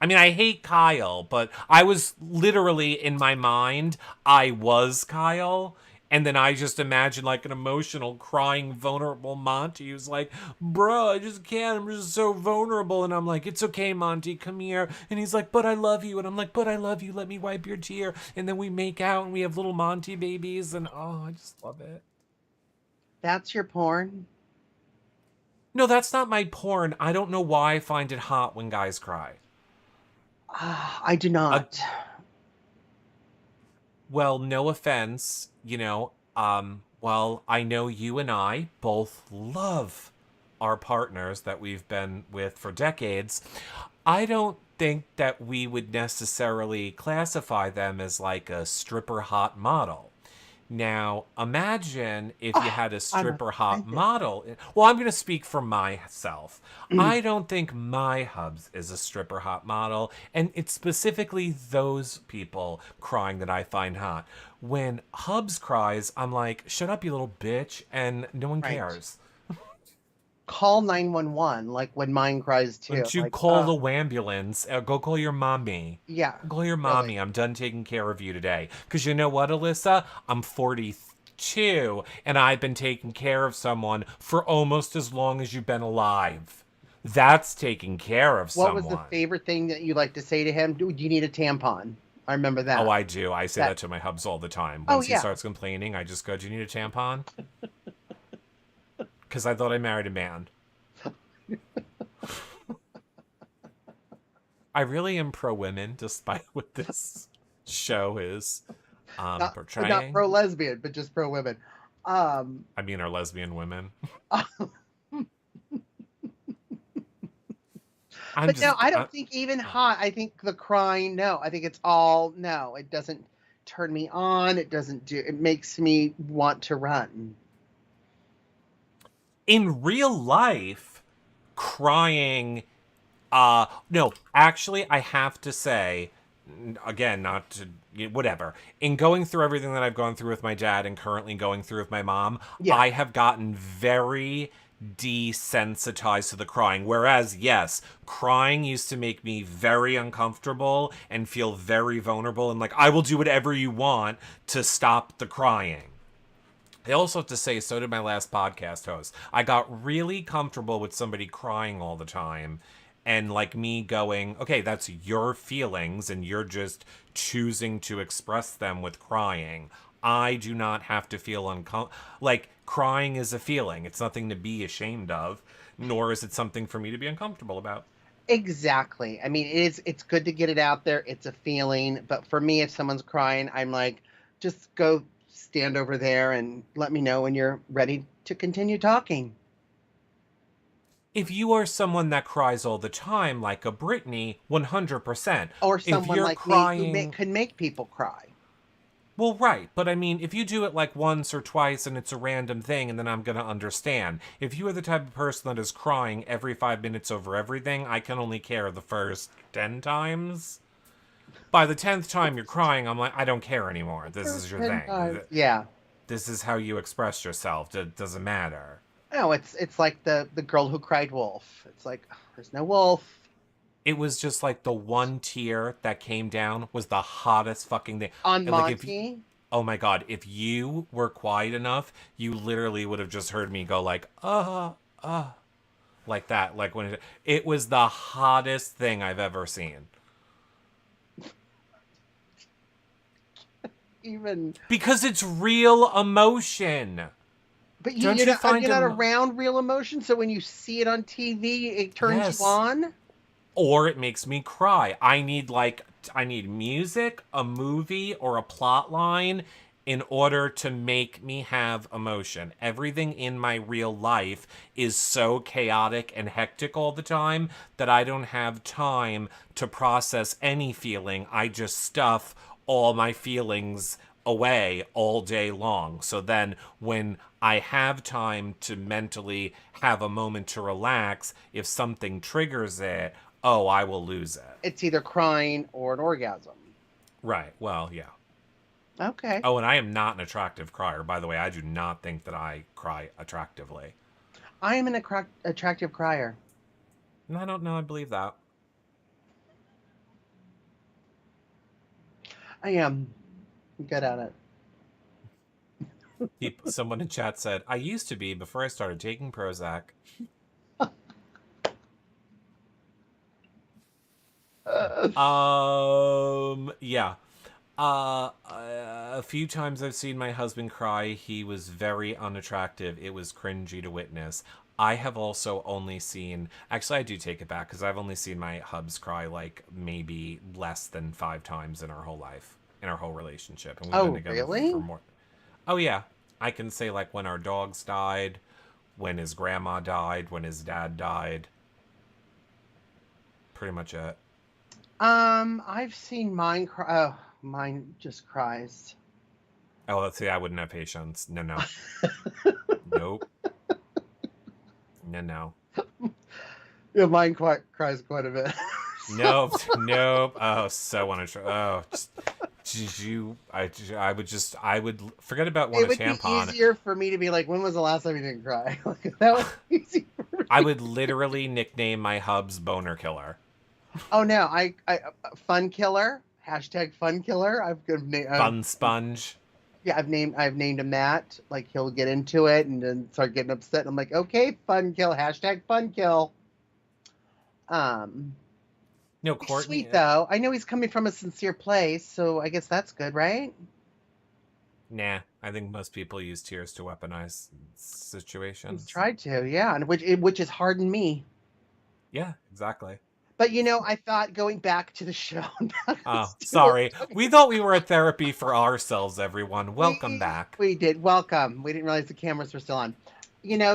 I mean, I hate Kyle, but I was literally, in my mind, I was Kyle. And then I just imagine, like, an emotional, crying, vulnerable Monty who's like, bro, I just can't. I'm just so vulnerable. And I'm like, it's okay, Monty, come here. And he's like, but I love you. And I'm like, but I love you. Let me wipe your tear. And then we make out and we have little Monty babies. And oh, I just love it. That's your porn? No, that's not my porn. I don't know why I find it hot when guys cry. I do not. Well, no offense, well, I know you and I both love our partners that we've been with for decades. I don't think that we would necessarily classify them as like a stripper hot model. Now, imagine if you had a I'm stripper hot offended. model. Well, I'm going to speak for myself. I don't think my hubs is a stripper hot model, and it's specifically those people crying that I find hot. When Hubs cries, I'm like, shut up, you little bitch, and no one Right. cares. Call 911, like when mine cries Why too. don't you Like, call the ambulance? Go call your mommy. yeah, Call your really. mommy. I'm done taking care of you today. Because you know what, Alyssa? I'm 42, and I've been taking care of someone for almost as long as you've been alive. That's taking care of What was the someone. favorite thing that you like to say to him? Do you need a tampon? I remember Oh, that. I do. I say That. that to my hubs all the time. Oh Once he yeah. starts complaining, I just go, do you need a tampon? Because I thought I married a man. I really am pro women, despite what this show is Not portraying. pro lesbian, but just pro women. Um, I mean, are lesbian women. I'm but no, just. I don't think even hot. I think the crying. No, I think it's all no. It doesn't turn me on. It doesn't do. It makes me want to run. In real life, crying. No, actually, I have to say, again, not to whatever. In going through everything that I've gone through with my dad and currently going through with my mom, Yeah, I have gotten very desensitized to the crying. Whereas, yes, crying used to make me very uncomfortable and feel very vulnerable, and like, I will do whatever you want to stop the crying. I also have to say, so did my last podcast host. I got really comfortable with somebody crying all the time, and like me going, okay, that's your feelings and you're just choosing to express them with crying. I do not have to feel uncomfortable. Like, crying is a feeling, it's nothing to be ashamed of, nor is it something for me to be uncomfortable about. exactly. I mean, it's good to get it out there. It's a feeling, but for me, if someone's crying, I'm like, just go stand over there and let me know when you're ready to continue talking. If you are someone that cries all the time, like a Britney, 100%. Or If someone you're like me who crying, can make people cry. well, right. But I mean, if you do it like once or twice and it's a random thing, and then I'm going to understand. If you are the type of person that is crying every 5 minutes over everything, I can only care the first 10 times. By the 10th time you're crying, I'm like, I don't care anymore. This First is your 10 thing. times. Yeah. This is how you express yourself. It doesn't matter. No, it's like the girl who cried wolf. It's like, there's no wolf. It was just like the one tear that came down was the hottest fucking thing. On Like, if Monty. oh my god, if you were quiet enough, you literally would have just heard me go like, like that. Like when it was the hottest thing I've ever seen. Even Because it's real emotion. but Don't you find you're not him? around real emotion, so when you see it on TV, it turns you Yes. on. Or it makes me cry. I need music, a movie, or a plot line in order to make me have emotion. Everything in my real life is so chaotic and hectic all the time that I don't have time to process any feeling. I just stuff all my feelings away all day long. So then when I have time to mentally have a moment to relax, if something triggers it, oh, I will lose it. It's either crying or an orgasm. Right. Well, yeah. Okay. Oh, and I am not an attractive crier. By the way, I do not think that I cry attractively. I am an attractive crier. And I don't know. I believe that. I am good at it. Someone in chat said, I used to be before I started taking Prozac. Yeah. A few times I've seen my husband cry. He was very unattractive. It was cringy to witness. I have also only seen. Actually, I do take it back because I've only seen my hubs cry like maybe less than 5 times in our whole life, in our whole relationship, and we've been Oh, together for really? more. Oh yeah, I can say like when our dogs died, when his grandma died, when his dad died. Pretty much it. I've seen mine cry. Oh, mine just cries. Oh, let's see. I wouldn't have patience. No, no, nope, no, no. Yeah, mine cries quite a bit. Nope, nope. Oh, so unattractive. Oh, I would forget about one It a would be tampon. easier for me to be like, when was the last time you didn't cry? Like, that was easy for I me. would literally nickname my hubs Boner Killer. Oh no, I fun killer. Hashtag fun killer. Fun Sponge. Yeah, I've named him that. Like he'll get into it and then start getting upset. And I'm like, okay, fun kill. Hashtag fun kill. Um, No, he's Courtney. sweet though. I know he's coming from a sincere place, so I guess that's good, right? Nah, I think most people use tears to weaponize He's situations. tried to, yeah, and which has hardened me. Yeah, exactly. But I thought going back to the show, back Oh, to what sorry. We thought we were at therapy for ourselves, everyone. Welcome we back. we did. Welcome. We didn't realize the cameras were still on.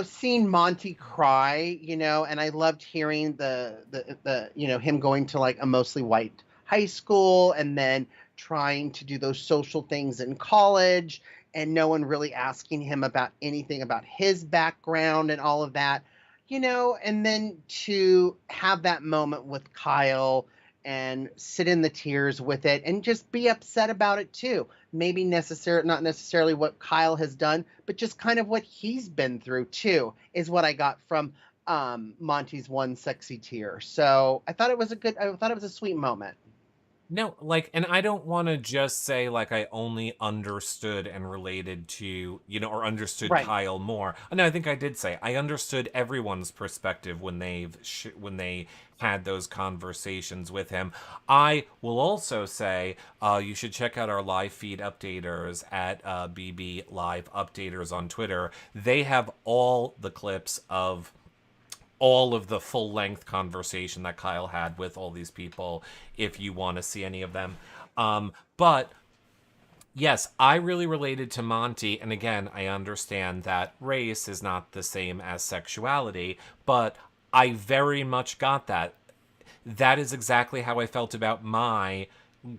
Seeing Monty cry, and I loved hearing the him going to like a mostly white high school and then trying to do those social things in college and no one really asking him about anything about his background and all of that. And then to have that moment with Kyle and sit in the tears with it and just be upset about it too. Maybe not necessarily what Kyle has done, but just kind of what he's been through too, is what I got from Monty's one sexy tear. So I thought it was a sweet moment. No, like, and I don't want to just say, like, I only understood and related to, or understood Right. Kyle more. No, I think I did say I understood everyone's perspective when when they had those conversations with him. I will also say you should check out our live feed updaters at BB Live Updaters on Twitter. They have all the clips of all of the full length conversation that Kyle had with all these people if you want to see any of them. But yes, I really related to Monty. And again, I understand that race is not the same as sexuality, but I very much got that. That is exactly how I felt about my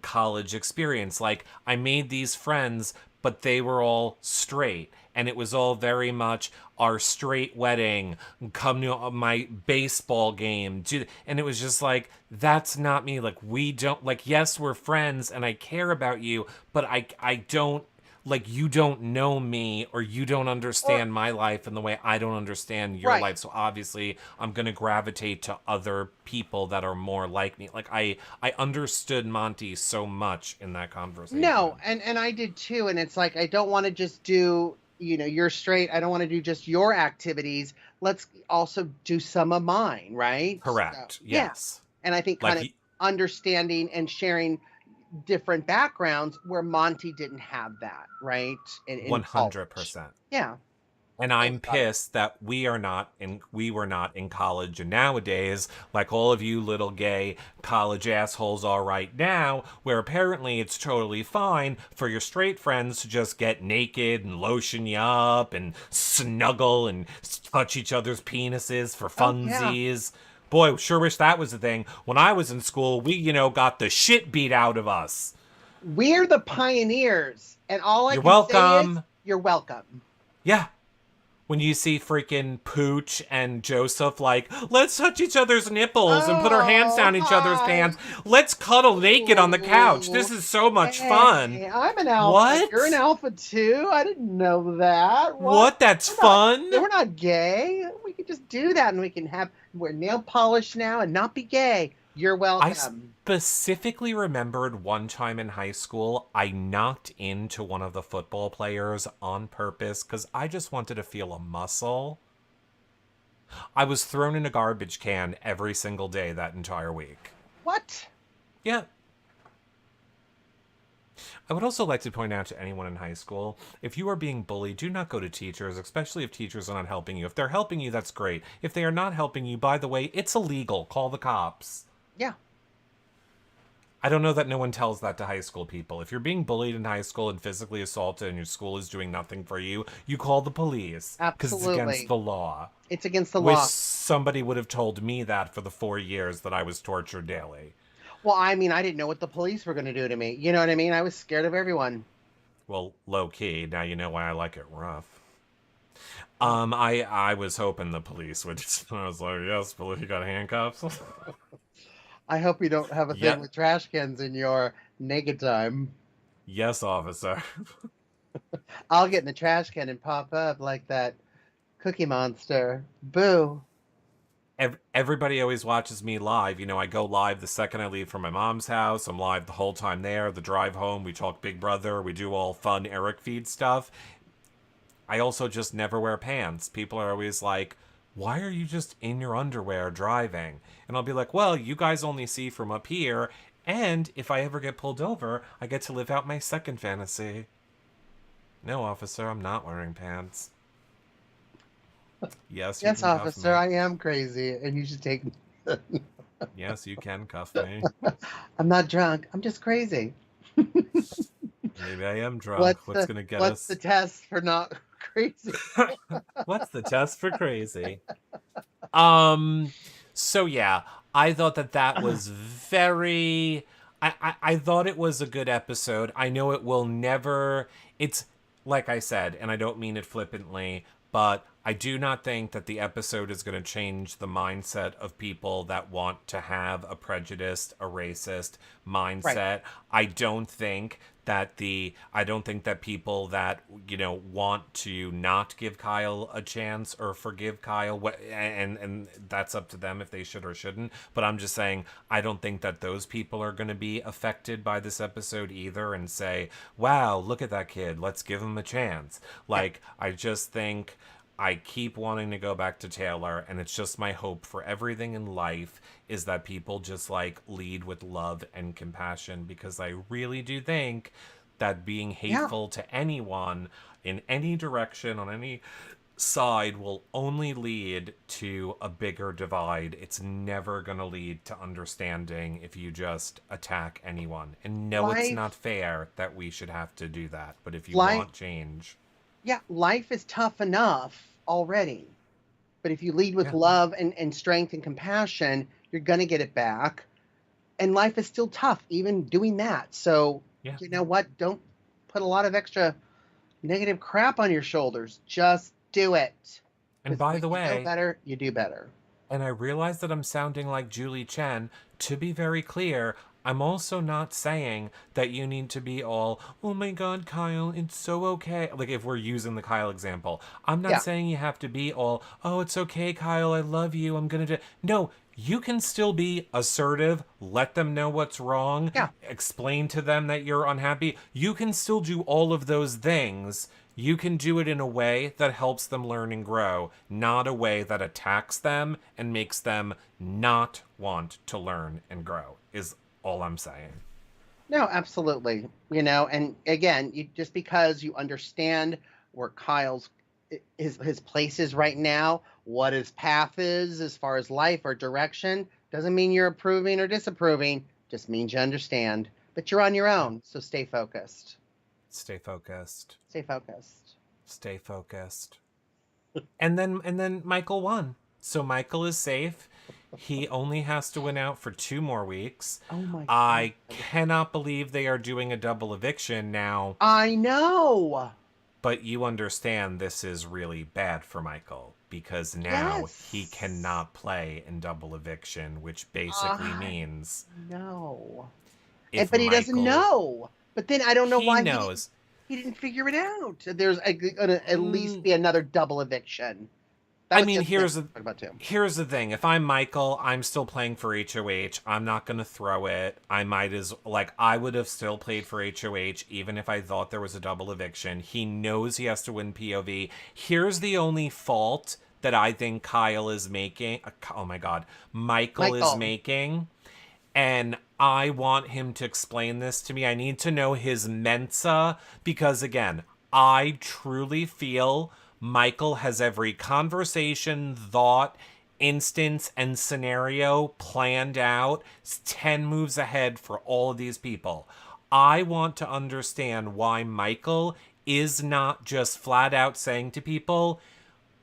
college experience. Like, I made these friends, but they were all straight. And it was all very much our straight wedding, come to my baseball game. And it was just like, that's not me. Like, we don't, like, yes, we're friends and I care about you, but I don't, like, you don't know me or you don't Or understand my life in the way I don't understand your right. life. So obviously I'm going to gravitate to other people that are more like me. Like, I understood Monty so much in that conversation. No, and I did too. And it's like I don't want to just do, you're straight. I don't want to do just your activities. Let's also do some of mine, right? So, Correct. yeah. Yes. And I think kind Like of understanding and sharing different backgrounds where Monty didn't have that, right? In college. 100%. Yeah. And I I'm thought it. pissed that we were not in college. And nowadays, like all of you little gay college assholes are right now, where apparently it's totally fine for your straight friends to just get naked and lotion you up and snuggle and touch each other's penises for Oh yeah. funsies. Boy, sure wish that was a thing. When I was in school, we, got the shit beat out of us. We're the pioneers, and all I You're can say is, welcome. you're welcome. Yeah. When you see freaking Pooch and Joseph like, let's touch each other's nipples and put our hands Oh, down each other's hi. pants. Let's cuddle naked on the couch. Ooh. This is so much fun. Hey, I'm an alpha. You're an What? alpha too. I didn't know that. What? What? That's We're not. fun? We're not gay. We can just do that, and we can wear nail polish now and not be gay. You're I welcome. specifically remembered one time in high school, I knocked into one of the football players on purpose because I just wanted to feel a muscle. I was thrown in a garbage can every single day that entire week. What? Yeah. I would also like to point out to anyone in high school, if you are being bullied, do not go to teachers, especially if teachers are not helping you. If they're helping you, that's great. If they are not helping you, by the way, it's illegal. Call the cops. Yeah, I don't know that no one tells that to high school people. If you're being bullied in high school and physically assaulted and your school is doing nothing for you, you call the police because it's against absolutely. the law. It's against the Wish law. somebody would have told me that for the 4 years that I was tortured daily. Well, I mean, I didn't know what the police were going to do to me. You know what I mean? I was scared of everyone. Well, low key, now you know why I like it rough. I was hoping the police would just, I was like, yes, police, you got handcuffs? I hope you don't have a thing Yep. with trash cans in your naked time. Yes, officer. I'll get in the trash can and pop up like that Cookie Monster. Boo. Everybody always watches me live. You know, I go live the second I leave from my mom's house. I'm live the whole time there. The drive home, we talk Big Brother. We do all fun Eric feed stuff. I also just never wear pants. People are always like, why are you just in your underwear driving? And I'll be like, well, you guys only see from up here. And if I ever get pulled over, I get to live out my second fantasy. No, officer, I'm not wearing pants. Yes, you Yes, can cuff officer, me. I am crazy, and you should take me. Yes, you can cuff me. I'm not drunk. I'm just crazy. Maybe I am drunk. What's What's the gonna get what's the us? test for not crazy? What's the test for crazy? Um, so yeah, I thought that that was very. I thought it was a good episode. I know it will never. It's like I said, and I don't mean it flippantly, but I do not think that the episode is going to change the mindset of people that want to have a prejudiced, a racist Right. mindset. I don't think that people that, you know, want to not give Kyle a chance or forgive Kyle, and that's up to them if they should or shouldn't, but I'm just saying I don't think that those people are going to be affected by this episode either and say, "Wow, look at that kid. Let's give him a chance." Yeah. Like, I just think I keep wanting to go back to Taylor, and it's just my hope for everything in life is that people just like lead with love and compassion, because I really do think that being Yeah. hateful to anyone in any direction on any side will only lead to a bigger divide. It's never going to lead to understanding if you just attack anyone. And no, it's not Life, fair that we should have to do that. But if you life, want change, yeah, life is tough enough already. But if you lead with yeah, love and strength and compassion, you're gonna get it back. And life is still tough, even doing that. So, yeah. you know what? Don't put a lot of extra negative crap on your shoulders. Just do it. And Because by when the you know way, better, you do better. and I realize that I'm sounding like Julie Chen. To be very clear, I'm also not saying that you need to be all, oh my god, Kyle, it's so okay. Like, if we're using the Kyle example, I'm not Yeah. saying you have to be all, oh, it's okay, Kyle, I love you, I'm gonna do. No, you can still be assertive, let them know what's wrong, Yeah. explain to them that you're unhappy. You can still do all of those things. You can do it in a way that helps them learn and grow, not a way that attacks them and makes them not want to learn and grow, is all I'm saying. No, absolutely. And again, just because you understand where Kyle's his place is right now, what his path is as far as life or direction, doesn't mean you're approving or disapproving. Just means you understand. But you're on your Yeah. own, so stay focused. Stay focused. Stay focused. Stay focused. And then Michael won. So Michael is safe. He only has to win out for 2 more weeks. Oh my I God. cannot believe they are doing a double eviction now, I know. but you understand this is really bad for Michael because now he Yes. cannot play in double eviction, which basically I means know. And if but he doesn't Michael. know. But then I don't know He why knows. he didn't figure it out. There's gonna at least Mm, be another double eviction. That I was the mean, other thing I talked about too. here's the thing. If I'm Michael, I'm still playing for HOH. I'm not gonna throw it. I might as like I would have still played for HOH even if I thought there was a double eviction. He knows he has to win POV. Here's the only fault that I think Kyle is making. Oh my god, Michael is Michael. making, and I want him to explain this to me. I need to know his Mensa because, again, I truly feel Michael has every conversation, thought, instance, and scenario planned out 10 moves ahead for all of these people. I want to understand why Michael is not just flat out saying to people,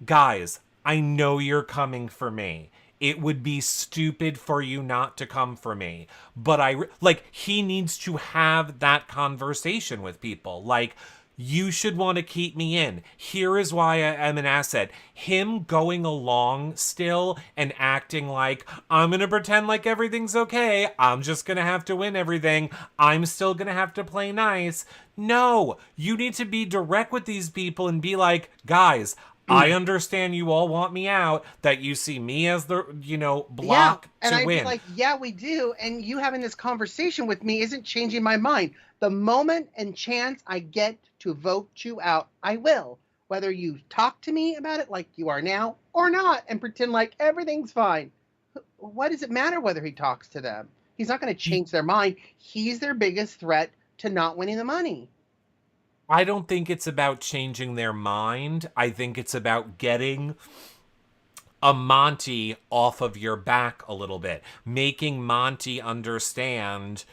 guys, I know you're coming for me. It would be stupid for you not to come for me. But like, he needs to have that conversation with people. Like, you should want to keep me in. Here is why I am an asset. Him going along still and acting like, I'm going to pretend like everything's okay. I'm just going to have to win everything. I'm still going to have to play nice. No, you need to be direct with these people and be like, guys, I understand you all want me out, that you see me as the, Yeah. block And to I'd be win. like, yeah, we do. And you having this conversation with me isn't changing my mind. The moment and chance I get to vote you out, I will. Whether you talk to me about it like you are now or not and pretend like everything's fine. What does it matter whether he talks to them? He's not going to change their mind. He's their biggest threat to not winning the money. I don't think it's about changing their mind. I think it's about getting a Monty off of your back a little bit, making Monty understand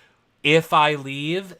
if I leave,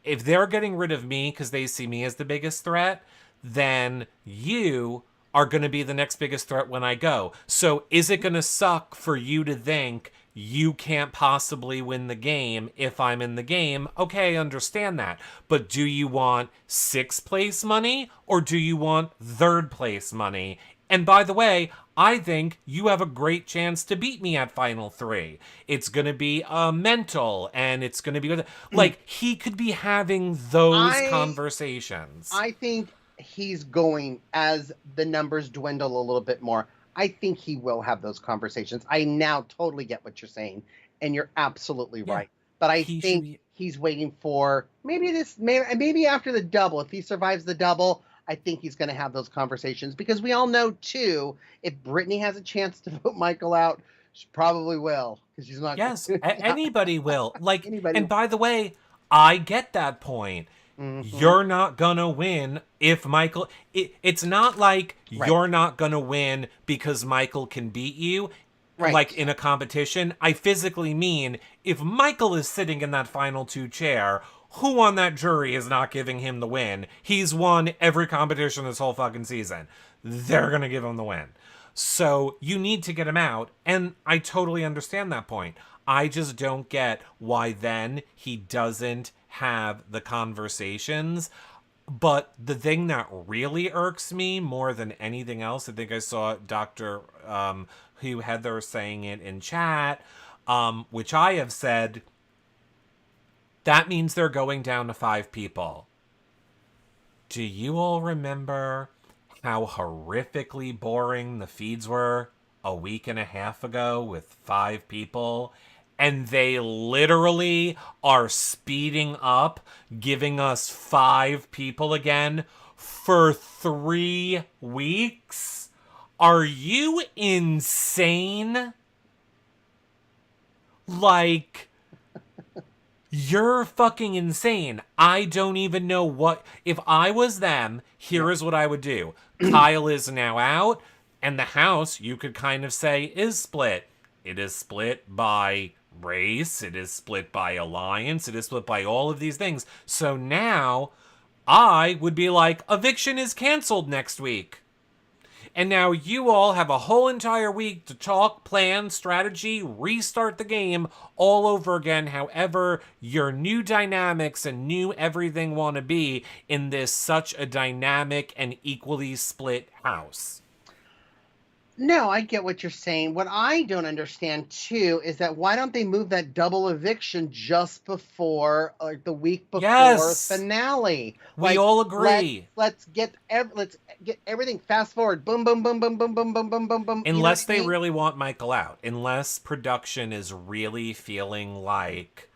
if they're getting rid of me because they see me as the biggest threat, then you are going to be the next biggest threat when I go. So is it going to suck for you to think you can't possibly win the game if I'm in the game? Okay, I understand that. But do you want sixth place money or do you want third place money? And by the way, I think you have a great chance to beat me at Final 3. It's going to be mental, and it's going to be like he could be having those I conversations. I think he's going as the numbers dwindle a little bit more. I think he will have those conversations. I now totally get what you're saying, and you're absolutely Yeah, right. But I he should think be. he's waiting for maybe after the double. If he survives the double, I think he's going to have those conversations because we all know too. If Brittany has a chance to vote Michael out, she probably will because she's not. Yes, Yeah, anybody will. Like, anybody. and by the way, I get that point. Mm-hmm. You're not gonna win if Michael. It's not like Right. you're not gonna win because Michael can beat you. Like Right. in a competition, I physically mean if Michael is sitting in that final two chair, who on that jury is not giving him the win? He's won every competition this whole fucking season. They're gonna give him the win. So you need to get him out, and I totally understand that point. I just don't get why then he doesn't have the conversations. But the thing that really irks me more than anything else, I think I saw Dr. Who Heather saying it in chat, which I have said, that means they're going down to 5 people. Do you all remember how horrifically boring the feeds were a week and a half ago with 5 people? And they literally are speeding up, giving us 5 people again for 3 weeks? Are you insane? Like, you're fucking insane. I don't even know what. If I was them, here is what I would do. Kyle is now out, and the house, you could kind of say, is split. It is split by race, it is split by alliance, it is split by all of these things. So now, I would be like, eviction is canceled next week. And now you all have a whole entire week to talk, plan, strategy, restart the game all over again, however your new dynamics and new everything want to be in this such a dynamic and equally split house. No, I get what you're saying. What I don't understand too is that why don't they move that double eviction just before, like the week before Yes. finale? We all agree. Let's get everything fast forward. Boom, boom, boom, boom, boom, boom, boom, boom, boom, boom. Unless they really want Michael out. Unless production is really feeling like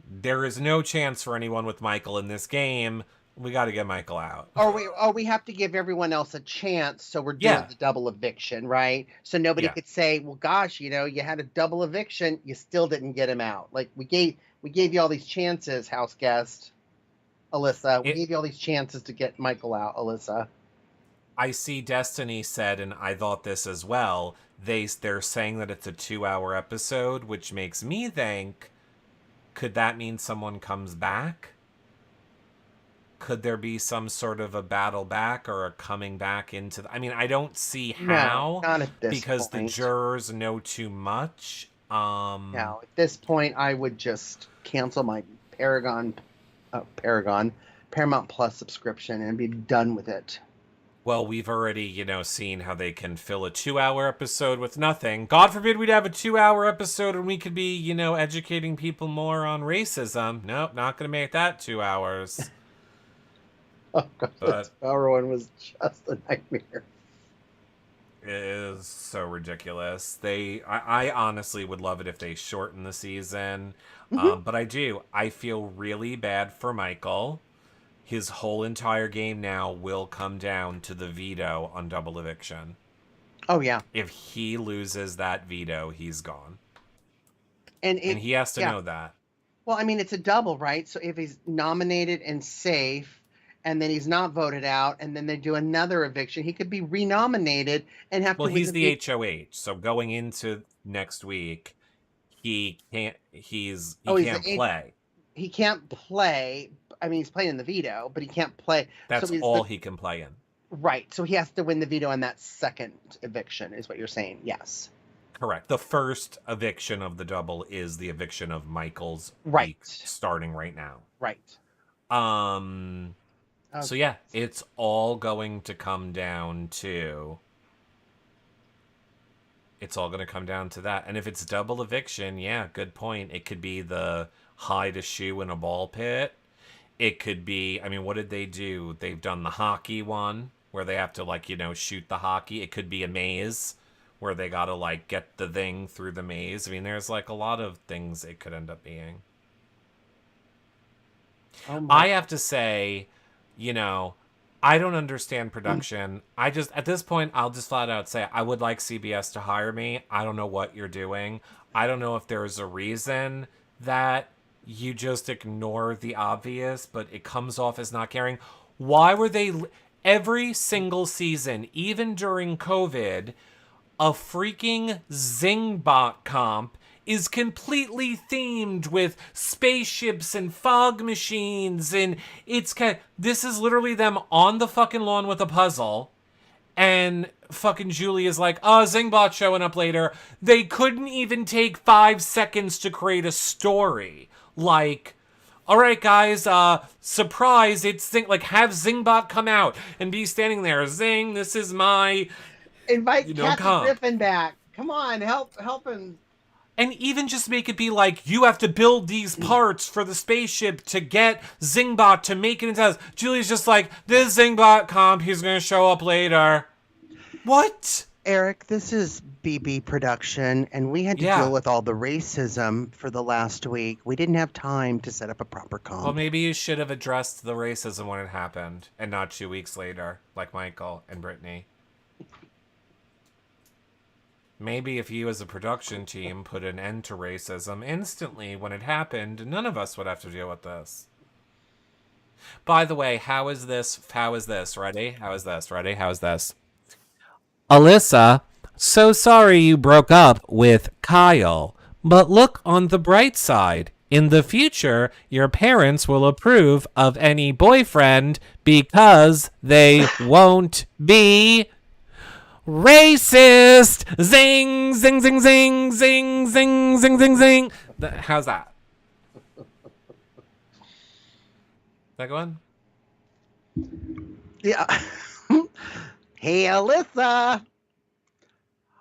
there is no chance for anyone with Michael in this game. We got to get Michael out. Or we have to give everyone else a chance, so we're doing the double eviction, right? So nobody could say, well, gosh, you had a double eviction, you still didn't get him out. Like, we gave you all these chances, house guest Alyssa. We gave you all these chances to get Michael out, Alyssa. I see Destiny said, and I thought this as well, they're saying that it's a 2-hour episode, which makes me think, could that mean someone comes back? Could there be some sort of a battle back or a coming back into I mean, I don't see how. No, not at this because point. The jurors know too much. No, at this point, I would just cancel my Paramount Plus subscription and be done with it. Well, we've already, seen how they can fill a 2-hour episode with nothing. God forbid we'd have a 2-hour episode and we could be, educating people more on racism. Nope, not going to make that 2 hours. Oh, God, that 2-hour one was just a nightmare. It is so ridiculous. I honestly would love it if they shorten the season. But I feel really bad for Michael. His whole entire game now will come down to the veto on double eviction. Oh, yeah. If he loses that veto, he's gone. And he has to know that. Well, I mean, it's a double, right? So if he's nominated and safe, and then he's not voted out, and then they do another eviction, he could be renominated and have to win. Well, he's the HOH, so going into next week, he can't play. He can't play. I mean, he's playing in the veto, but he can't play. That's all he can play in. Right. So he has to win the veto on that second eviction, is what you're saying. Yes. Correct. The first eviction of the double is the eviction of Michael's week, starting right now. Right. Okay. So yeah, it's all going to come down to... It's all going to come down to that. And if it's double eviction, yeah, good point. It could be the hide a shoe in a ball pit. It could be, I mean, what did they do? They've done the hockey one, where they have to, shoot the hockey. It could be a maze, where they got to, get the thing through the maze. I mean, there's, a lot of things it could end up being. I have to say... I don't understand production. At this point, I'll just flat out say, I would like CBS to hire me. I don't know what you're doing. I don't know if there's a reason that you just ignore the obvious, but it comes off as not caring. Why were they, every single season, even during COVID, a freaking Zingbot comp is completely themed with spaceships and fog machines, and this is literally them on the fucking lawn with a puzzle, and fucking Julie is like, oh, Zingbot showing up later. They couldn't even take 5 seconds to create a story. All right, guys, surprise, it's have Zingbot come out and be standing there. Zing, this is my... Invite Kathy Griffin back. Come on, help him. And even just make it be you have to build these parts for the spaceship to get Zingbot to make it into us. Julie's just this Zingbot comp, he's going to show up later. What? Eric, this is BB production, and we had to deal with all the racism for the last week. We didn't have time to set up a proper comp. Well, maybe you should have addressed the racism when it happened, and not 2 weeks later, like Michael and Brittany. Maybe if you as a production team put an end to racism instantly when it happened, none of us would have to deal with this. By the way, how is this? Ready? How is this? Alyssa, so sorry you broke up with Kyle, but look on the bright side. In the future, your parents will approve of any boyfriend because they won't be Racist! Zing, zing, zing, zing, zing, zing, zing, zing, zing. How's that? That going? Yeah. Hey, Alyssa.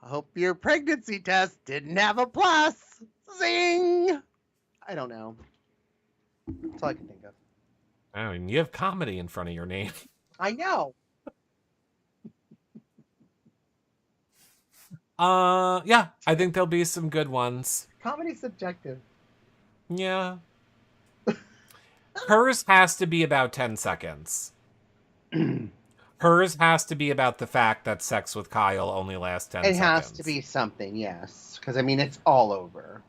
Hope your pregnancy test didn't have a plus. Zing. I don't know. That's all I can think of. I mean, you have comedy in front of your name. I know. Yeah, I think there'll be some good ones. Comedy's subjective. Yeah. Hers has to be about 10 seconds. Hers has to be about the fact that sex with Kyle only lasts 10 It seconds. has to be something, yes. Because, I mean, it's all over.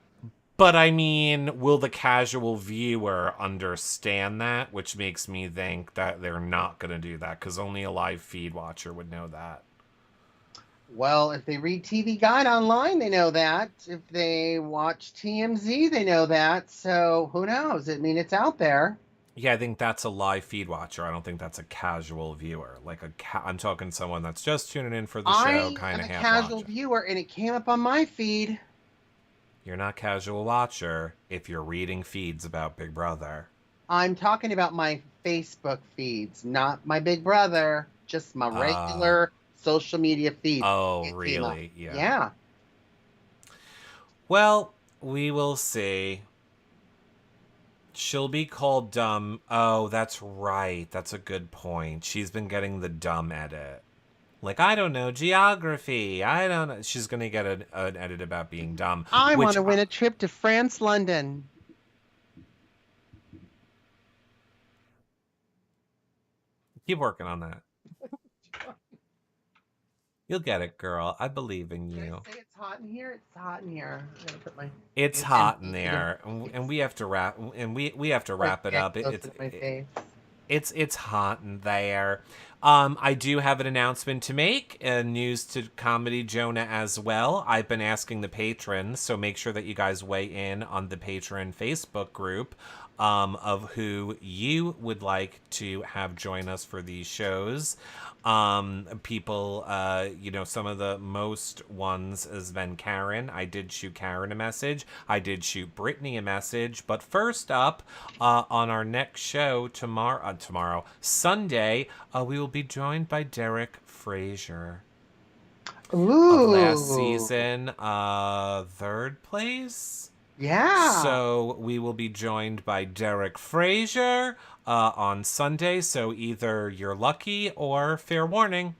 But I mean, will the casual viewer understand that? Which makes me think that they're not going to do that, because only a live feed watcher would know that. Well, if they read TV Guide online, they know that. If they watch TMZ, they know that. So who knows? I mean, it's out there. Yeah, I think that's a live feed watcher. I don't think that's a casual viewer. Like I'm talking someone that's just tuning in for the show, kind of I'm a half casual watching. viewer, and it came up on my feed. You're not casual watcher if you're reading feeds about Big Brother. I'm talking about my Facebook feeds, not my Big Brother, just my regular social media feed. Oh, really? Yeah. Yeah. Well, we will see. She'll be called dumb. Oh, that's right. That's a good point. She's been getting the dumb edit. Like, I don't know geography. I don't know. She's going to get an edit about being dumb. I want to win a trip to France, London. Keep working on that. You'll get it, girl. I believe in you. Did I say it's hot in here? It's hot in here. I'm gonna put my It's hot in there, and we have to wrap. And we have to wrap it up. It's hot in there. I do have an announcement to make. News to Comedy Jonah as well. I've been asking the patrons, so make sure that you guys weigh in on the patron Facebook group of who you would like to have join us for these shows. People, some of the most ones has been Karen. I did shoot Karen a message. I did shoot Brittany a message. But first up, on our next show tomorrow, Sunday, we will be joined by Derek Frazier. Ooh. Of last season, third place. Yeah. So we will be joined by Derek Frazier on Sunday. So either you're lucky or fair warning.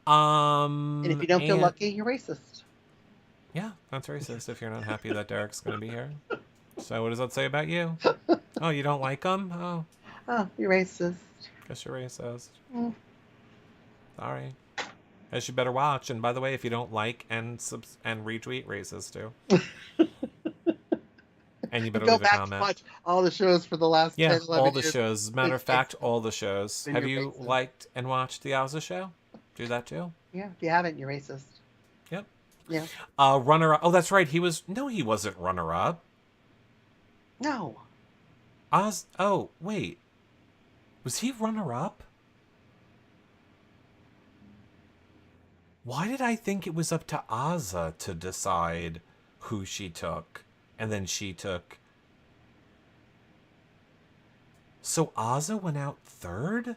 And if you don't feel lucky, you're racist. Yeah, that's racist if you're not happy that Derek's going to be here. So what does that say about you? Oh, you don't like him? Oh, you're racist. Guess you're racist. Sorry. Guess you better watch. And by the way, if you don't like and retweet, racist too. And you better go leave a back comment. To watch all the shows for the last 10, 11 all the years. shows. As a matter of fact, all the shows. Then Have you're you racist. liked and watched the Ozza show? Do that too? Yeah, if you haven't, you're racist. Yep. Yeah. Runner-up. Oh, that's right. He wasn't runner-up. No. Oh, wait. Was he runner-up? Why did I think it was up to Ozza to decide who she took? And then she took... So Ozza went out third?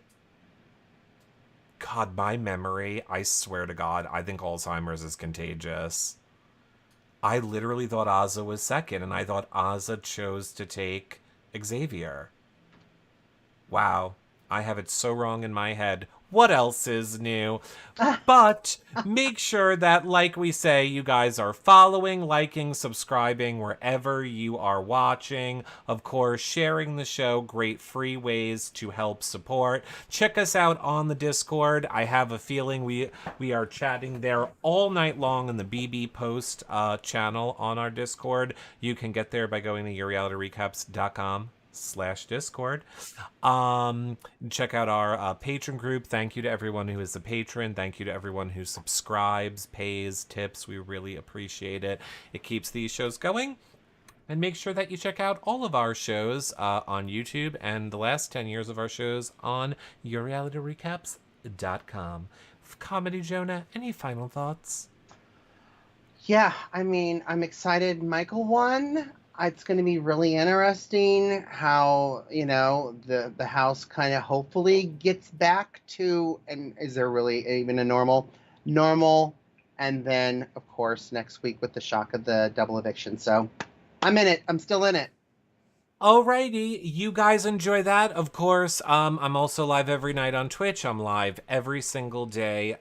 God, my memory, I swear to God, I think Alzheimer's is contagious. I literally thought Ozza was second, and I thought Ozza chose to take Xavier. Wow, I have it so wrong in my head. What else is new? But make sure that, like we say, you guys are following, liking, subscribing wherever you are watching. Of course, sharing the show, great free ways to help support. Check us out on the Discord. I have a feeling we are chatting there all night long in the BB Post channel on our Discord. You can get there by going to yourrealityrecaps.com/Discord. Check out our patron group. Thank you to everyone who is a patron. Thank you to everyone who subscribes, pays, tips. We really appreciate it. It keeps these shows going. And make sure that you check out all of our shows on YouTube and the last 10 years of our shows on yourrealityrecaps.com. Comedy Jonah, any final thoughts? Yeah, I mean, I'm excited Michael won. It's going to be really interesting how, the house kind of hopefully gets back to, and is there really even a normal, and then of course next week with the shock of the double eviction. So, I'm in it. I'm still in it. Alrighty, you guys enjoy that. Of course, I'm also live every night on Twitch. I'm live every single day,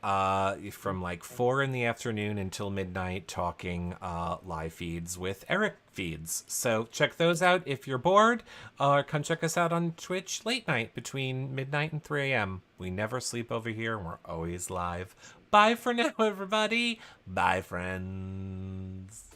from like 4 in the afternoon until midnight, talking live feeds with Eric feeds. So check those out if you're bored. Come check us out on Twitch late night between midnight and 3 a.m. We never sleep over here, and we're always live. Bye for now, everybody. Bye, friends.